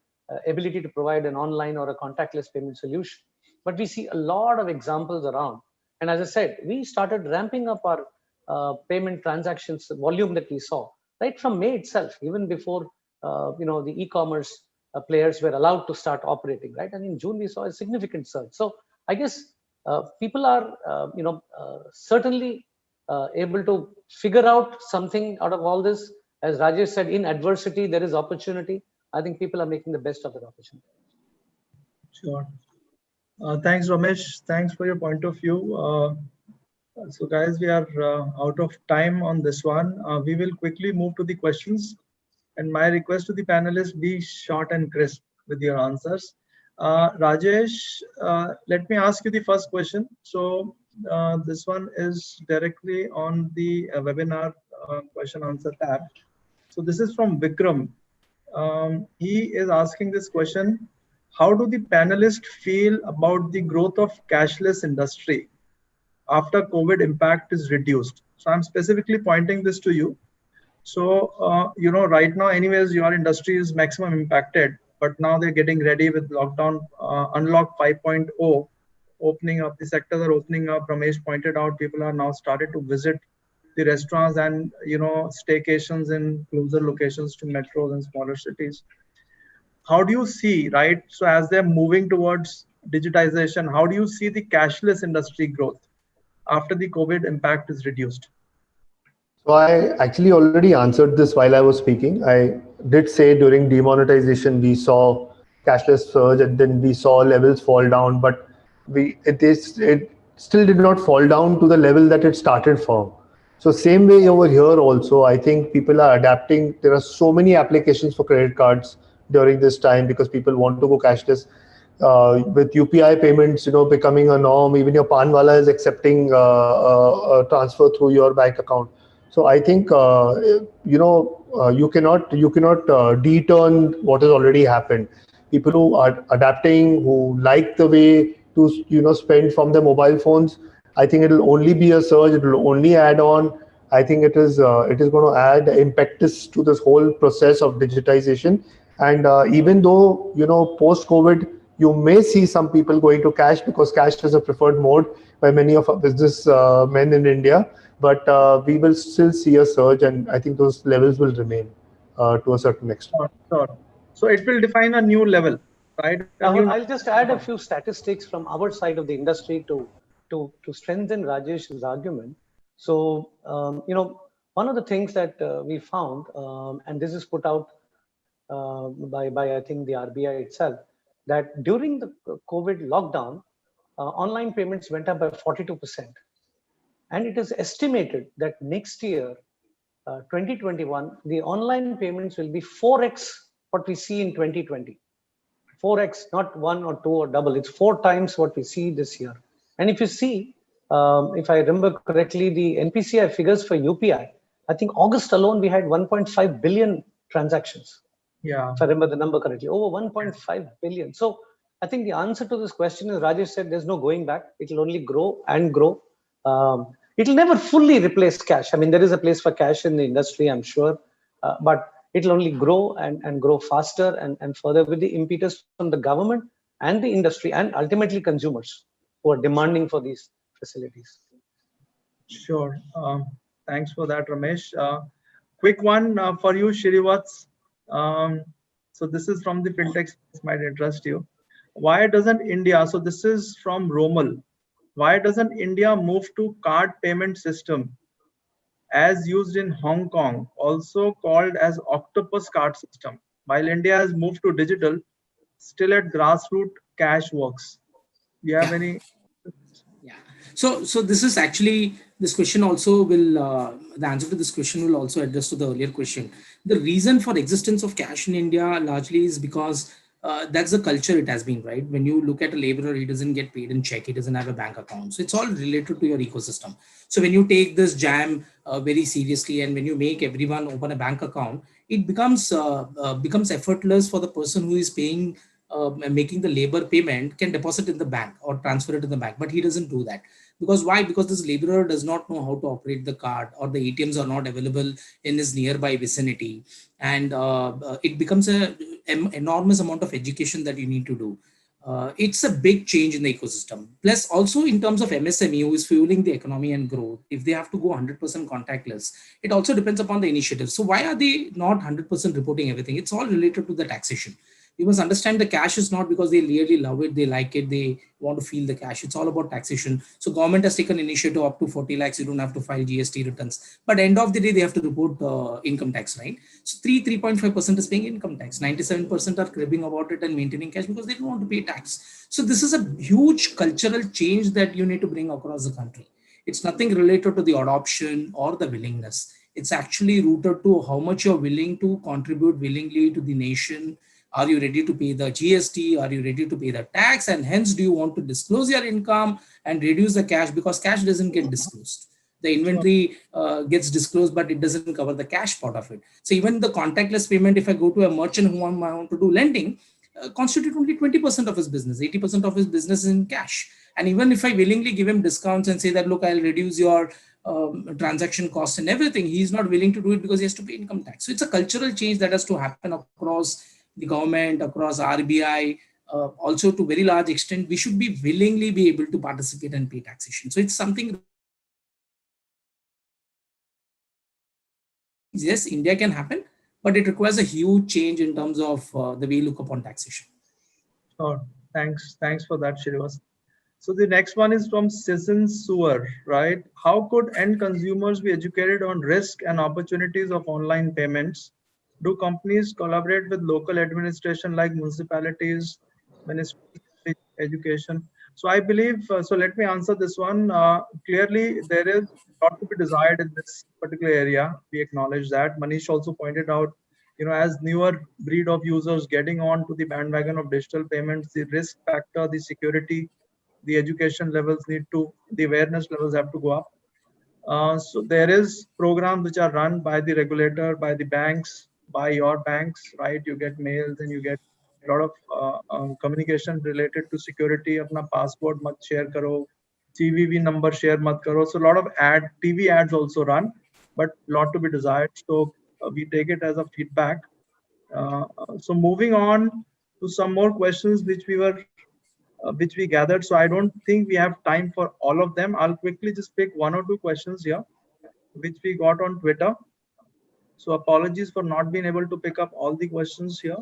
ability to provide an online or a contactless payment solution. But we see a lot of examples around. And as I said, we started ramping up our payment transactions volume that we saw right from May itself, even before the e-commerce players were allowed to start operating. Right, and in June we saw a significant surge. So I guess people are certainly able to figure out something out of all this. As Rajesh said, in adversity there is opportunity. I think people are making the best of that opportunity. Sure. Thanks, Ramesh. Thanks for your point of view. So guys, we are out of time on this one. We will quickly move to the questions. And my request to the panelists, be short and crisp with your answers. Rajesh, let me ask you the first question. So this one is directly on the webinar question answer tab. So this is from Vikram. He is asking this question: how do the panelists feel about the growth of cashless industry after COVID impact is reduced? So I'm specifically pointing this to you. So, right now, anyways, your industry is maximum impacted, but now they're getting ready with lockdown, unlock 5.0, opening up, the sectors are opening up. Ramesh pointed out, people are now started to visit the restaurants and, staycations in closer locations to metros and smaller cities. How do you see, right? So as they're moving towards digitization, how do you see the cashless industry growth after the COVID impact is reduced? So I actually already answered this while I was speaking. I did say during demonetization, we saw cashless surge and then we saw levels fall down, but it still did not fall down to the level that it started from. So same way over here also, I think people are adapting. There are so many applications for credit cards during this time because people want to go cashless. With UPI payments, becoming a norm, even your Panwala is accepting a transfer through your bank account. So I think you cannot deturn what has already happened. People who are adapting, who like the way to spend from their mobile phones, I think it will only be a surge. It will only add on. I think it is going to add impetus to this whole process of digitization. And even though post-COVID, you may see some people going to cash because cash is a preferred mode by many of our business men in India. But we will still see a surge, and I think those levels will remain to a certain extent. Sure. So it will define a new level, right? I'll just add a few statistics from our side of the industry to strengthen Rajesh's argument. So, one of the things that we found, and this is put out by I think the RBI itself, that during the COVID lockdown, online payments went up by 42%. And it is estimated that next year, 2021, the online payments will be 4x what we see in 2020. 4x, not 1 or 2 or double. It's 4 times what we see this year. And if you see, if I remember correctly, the NPCI figures for UPI, I think August alone, we had 1.5 billion transactions. Yeah. If I remember the number correctly, over 1.5 billion. So I think the answer to this question is, Rajesh said, there's no going back. It will only grow and grow. It will never fully replace cash. I mean, there is a place for cash in the industry, I'm sure, but it will only grow and grow faster and further with the impetus from the government and the industry and ultimately consumers who are demanding for these facilities. Sure. Thanks for that, Ramesh. Quick one for you, Shrivats. So this is from the fintech, this might interest you. Why doesn't India, so this is from Romal, why doesn't India move to card payment system as used in Hong Kong, also called as octopus card system? While India has moved to digital, still at grassroots cash works. Do you have any? Yeah. So this is actually, this question also will, the answer to this question will also address to the earlier question. The reason for existence of cash in India largely is because that's the culture it has been, right? When you look at a laborer, he doesn't get paid in check, he doesn't have a bank account. So it's all related to your ecosystem. So when you take this jam very seriously and when you make everyone open a bank account, it becomes effortless for the person who is paying making the labor payment can deposit in the bank or transfer it in the bank, but he doesn't do that. Because why? Because this laborer does not know how to operate the card, or the ATMs are not available in his nearby vicinity, and it becomes a enormous amount of education that you need to do. It's a big change in the ecosystem. Plus, also in terms of MSME, who is fueling the economy and growth, if they have to go 100% contactless, it also depends upon the initiative. So why are they not 100% reporting everything? It's all related to the taxation. You must understand the cash is not because they really love it, they like it, they want to feel the cash. It's all about taxation. So government has taken initiative up to 40 lakhs. You don't have to file GST returns. But end of the day, they have to report income tax, right? So 3.5% is paying income tax. 97% are cribbing about it and maintaining cash because they don't want to pay tax. So this is a huge cultural change that you need to bring across the country. It's nothing related to the adoption or the willingness. It's actually rooted to how much you're willing to contribute willingly to the nation. Are you ready to pay the GST? Are you ready to pay the tax? And hence, do you want to disclose your income and reduce the cash? Because cash doesn't get disclosed. The inventory gets disclosed, but it doesn't cover the cash part of it. So even the contactless payment, if I go to a merchant who want to do lending, constitute only 20% of his business. 80% of his business is in cash. And even if I willingly give him discounts and say that, look, I'll reduce your transaction costs and everything, he's not willing to do it because he has to pay income tax. So it's a cultural change that has to happen across the government, across RBI, also to very large extent. We should be willingly be able to participate and pay taxation. So it's something, yes, India can happen, but it requires a huge change in terms of the way you look upon taxation. Sure. Thanks for that, Shrivas. So the next one is from Citizen Sewer, right? How could end consumers be educated on risk and opportunities of online payments? Do companies collaborate with local administration like municipalities, Ministry of Education? So I believe, so let me answer this one. Clearly, there is a lot to be desired in this particular area. We acknowledge that. Manish also pointed out, as newer breed of users getting on to the bandwagon of digital payments, the risk factor, the security, the education levels the awareness levels have to go up. So there is programs which are run by the regulator, by the banks, by your banks, right? You get mails and you get a lot of communication related to security. Apna passport mat share karo, CVV number share mat karo. So a lot of TV ads also run, but a lot to be desired. So we take it as a feedback. So moving on to some more questions which we gathered. So I don't think we have time for all of them. I'll quickly just pick one or two questions here, which we got on Twitter. So apologies for not being able to pick up all the questions here.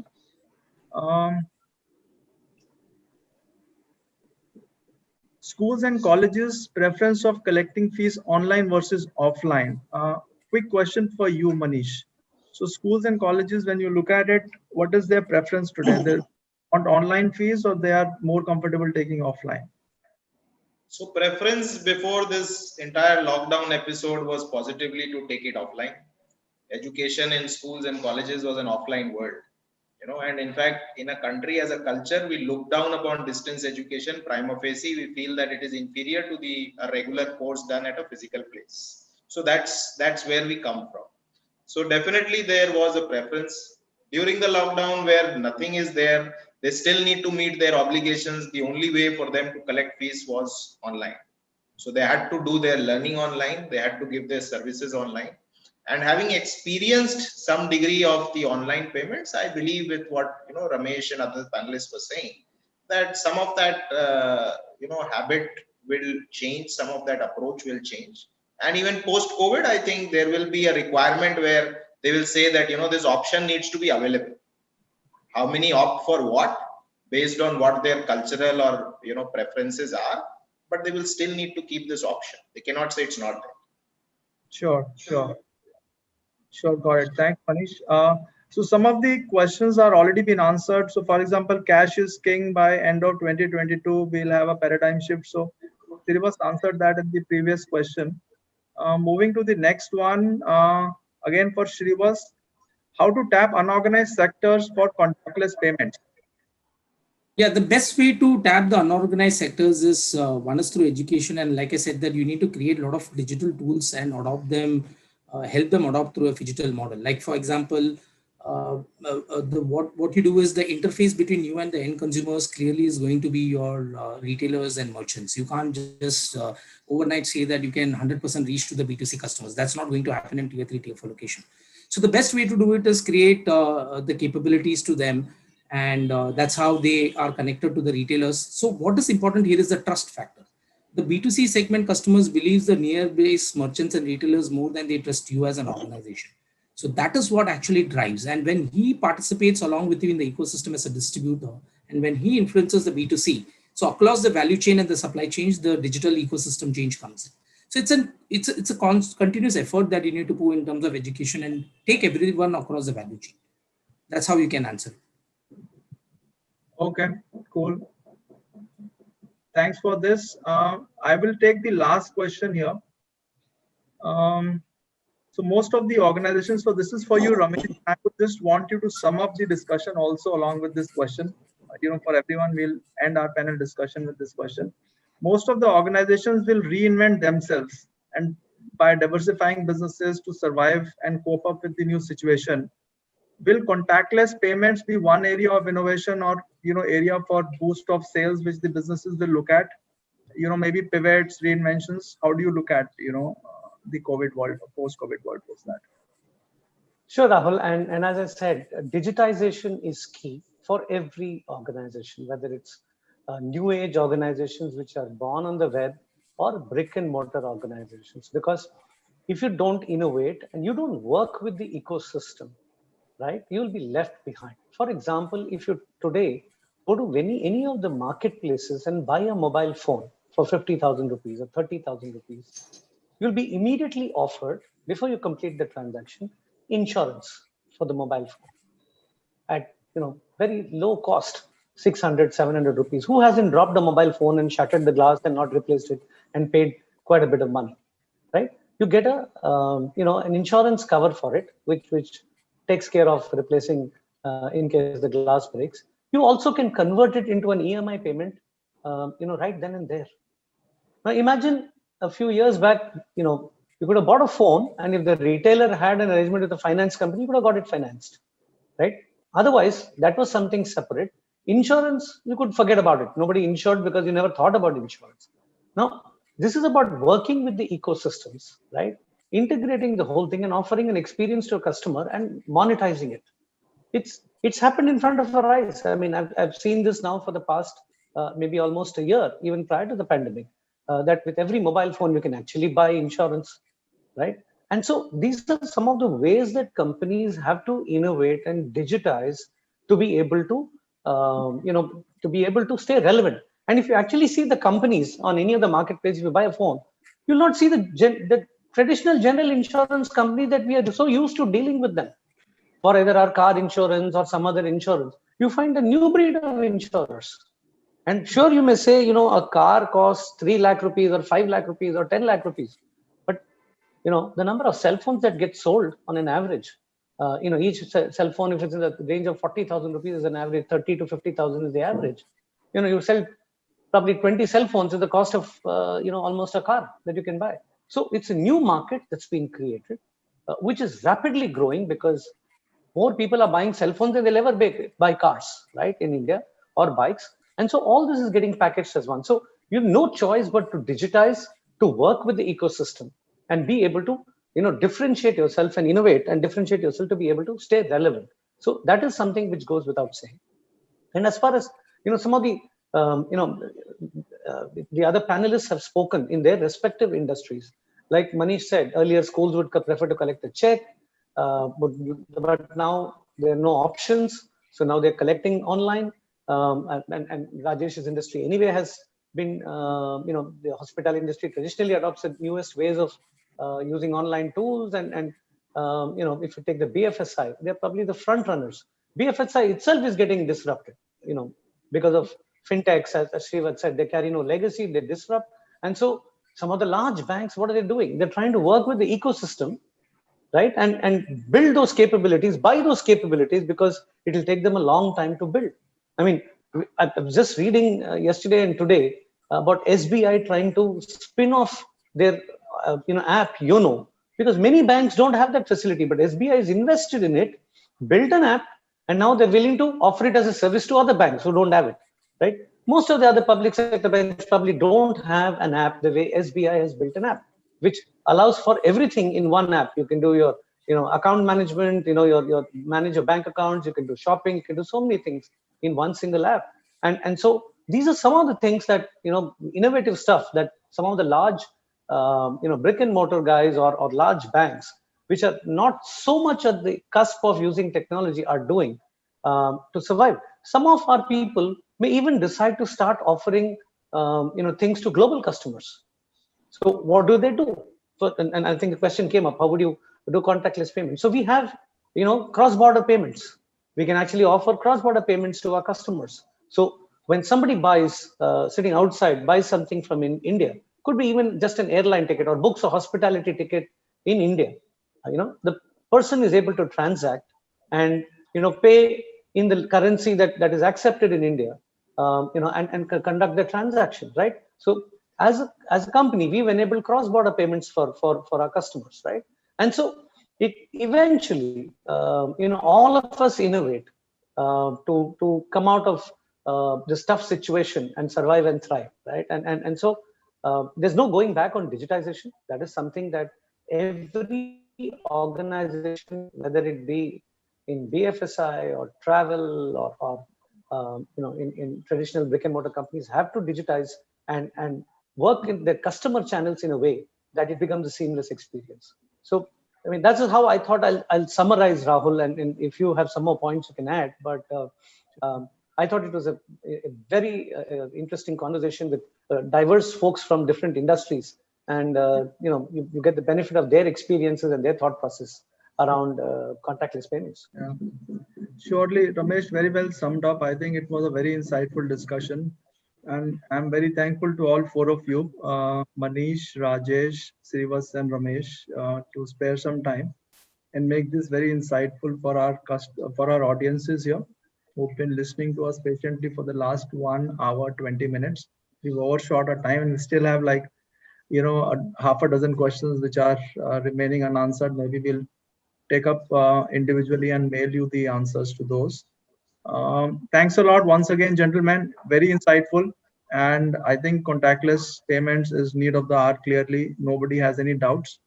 Schools and colleges, preference of collecting fees online versus offline. Quick question for you, Manish. So schools and colleges, when you look at it, what is their preference today? They want online fees or they are more comfortable taking offline? So preference before this entire lockdown episode was positively to take it offline. Education in schools and colleges was an offline world, and in fact, in a country as a culture, we look down upon distance education. Prima facie, we feel that it is inferior to a regular course done at a physical place. So that's where we come from. So definitely there was a preference during the lockdown where nothing is there. They still need to meet their obligations. The only way for them to collect fees was online. So they had to do their learning online. They had to give their services online. And having experienced some degree of the online payments, I believe with what Ramesh and other panelists were saying, that some of that habit will change, some of that approach will change. And even post-COVID, I think there will be a requirement where they will say that this option needs to be available. How many opt for what, based on what their cultural or preferences are, but they will still need to keep this option. They cannot say it's not there. Sure, got it. Thanks, Manish. So some of the questions are already been answered. So for example, cash is king by end of 2022. We'll have a paradigm shift. So Shrivas answered that in the previous question. Moving to the next one, again for Shrivas, how to tap unorganized sectors for contactless payments? Yeah, the best way to tap the unorganized sectors is one is through education. And like I said, that you need to create a lot of digital tools and adopt them, help them adopt through a digital model. Like for example, what you do is the interface between you and the end consumers clearly is going to be your retailers and merchants. You can't just overnight say that you can 100% reach to the B2C customers. That's not going to happen in tier 3, tier 4 location. So the best way to do it is create the capabilities to them, and that's how they are connected to the retailers. So what is important here is the trust factor. The B2C segment customers believe the near-based merchants and retailers more than they trust you as an organization. So that is what actually drives. And when he participates along with you in the ecosystem as a distributor, and when he influences the B2C, so across the value chain and the supply chains, the digital ecosystem change comes in. So it's a continuous effort that you need to put in terms of education and take everyone across the value chain. That's how you can answer. Okay, cool. Thanks for this. I will take the last question here. So most of the organizations, so this is for you, Ramesh. I would just want you to sum up the discussion also along with this question. For everyone, we'll end our panel discussion with this question. Most of the organizations will reinvent themselves and by diversifying businesses to survive and cope up with the new situation. Will contactless payments be one area of innovation or area for boost of sales which the businesses will look at? Maybe pivots, reinventions. How do you look at the COVID world, post-COVID world, post that? Sure, Rahul. And as I said, digitization is key for every organization, whether it's new age organizations which are born on the web or brick and mortar organizations. Because if you don't innovate and you don't work with the ecosystem, right, you'll be left behind. For example, if you today go to any of the marketplaces and buy a mobile phone for 50,000 rupees or 30,000 rupees, you'll be immediately offered, before you complete the transaction, insurance for the mobile phone at very low cost, 600, 700 rupees. Who hasn't dropped a mobile phone and shattered the glass and not replaced it and paid quite a bit of money, right? You get a an insurance cover for it, which takes care of replacing in case the glass breaks. You also can convert it into an EMI payment, right then and there. Now imagine a few years back, you could have bought a phone, and if the retailer had an arrangement with the finance company, you could have got it financed, right? Otherwise, that was something separate. Insurance, you could forget about it. Nobody insured because you never thought about insurance. Now, this is about working with the ecosystems, right? Integrating the whole thing and offering an experience to a customer and monetizing it. It's happened in front of our eyes. I mean, I've seen this now for the past maybe almost a year, even prior to the pandemic, that with every mobile phone, you can actually buy insurance, right? And so these are some of the ways that companies have to innovate and digitize to be able to, to be able to stay relevant. And if you actually see the companies on any of the marketplace, if you buy a phone, you'll not see the traditional general insurance company that we are so used to dealing with them for either our car insurance or some other insurance. You find a new breed of insurers. And sure, you may say, a car costs 3 lakh rupees or 5 lakh rupees or 10 lakh rupees. But, the number of cell phones that get sold on an average, each cell phone, if it's in the range of 40,000 rupees is an average, 30 to 50,000 is the average. You sell probably 20 cell phones at the cost of, almost a car that you can buy. So it's a new market that's being created, which is rapidly growing because more people are buying cell phones than they'll ever buy cars, right, in India, or bikes. And so all this is getting packaged as one. So you have no choice but to digitize, to work with the ecosystem and be able to, differentiate yourself and innovate and differentiate yourself to be able to stay relevant. So that is something which goes without saying. And as far as, some of the, the other panelists have spoken in their respective industries. Like Manish said earlier, schools would prefer to collect a check, but now there are no options. So now they're collecting online. And Rajesh's industry anyway has been, the hospitality industry traditionally adopts the newest ways of using online tools. And if you take the BFSI, they're probably the front runners. BFSI itself is getting disrupted, because of fintechs, as Srivat said, they carry no legacy, they disrupt. And so some of the large banks, what are they doing? They're trying to work with the ecosystem, right? And build those capabilities, buy those capabilities, because it will take them a long time to build. I mean, I was just reading yesterday and today about SBI trying to spin off their app YONO, because many banks don't have that facility, but SBI is invested in it built an app, and now they're willing to offer it as a service to other banks who don't have it, right? Most of the other public sector banks probably don't have an app the way SBI has built an app, which allows for everything in one app. You can do your, account management, your manage your bank accounts, you can do shopping, you can do so many things in one single app. And so these are some of the things that, innovative stuff that some of the large, brick and mortar guys or large banks, which are not so much at the cusp of using technology, are doing to survive. Some of our people may even decide to start offering, things to global customers. So what do they do? And I think the question came up: how would you do contactless payments? So we have, cross-border payments. We can actually offer cross-border payments to our customers. So when somebody buys, sitting outside, buys something from in India, could be even just an airline ticket or books a hospitality ticket in India, the person is able to transact and, pay in the currency that is accepted in India, and conduct the transaction, right? So as a company, we've enabled cross-border payments for our customers, right? And so it eventually, all of us innovate to come out of this tough situation and survive and thrive, right? And so there's no going back on digitization. That is something that every organization, whether it be in BFSI or travel or in traditional brick and mortar companies, have to digitize and work in their customer channels in a way that it becomes a seamless experience. So, I mean, that's how I thought I'll summarize, Rahul. And if you have some more points, you can add. But I thought it was a very interesting conversation with diverse folks from different industries. And, you get the benefit of their experiences and their thought process around contactless payments. Yeah. Surely, Ramesh, very well summed up. I think it was a very insightful discussion. And I'm very thankful to all four of you, Manish, Rajesh, Srivas, and Ramesh, to spare some time and make this very insightful for our audiences here who've been listening to us patiently for the last 1 hour, 20 minutes. We've overshot our time and we still have half a dozen questions which are remaining unanswered. Maybe we'll take up individually and mail you the answers to those. Thanks a lot once again, gentlemen. Very insightful. And I think contactless payments is need of the hour. Clearly, nobody has any doubts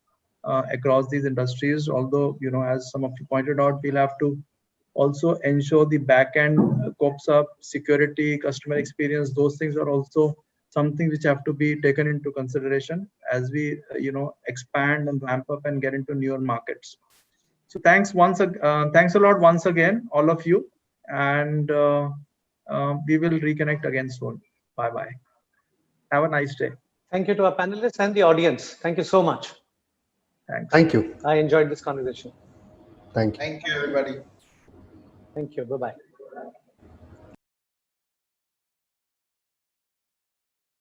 across these industries. Although, as some of you pointed out, we'll have to also ensure the back end copes up, security, customer experience. Those things are also something which have to be taken into consideration as we, expand and ramp up and get into newer markets. So thanks a lot once again, all of you. And we will reconnect again soon. Bye-bye. Have a nice day. Thank you to our panelists and the audience. Thank you so much. Thanks. Thank you. I enjoyed this conversation. Thank you. Thank you, everybody. Thank you. Bye-bye.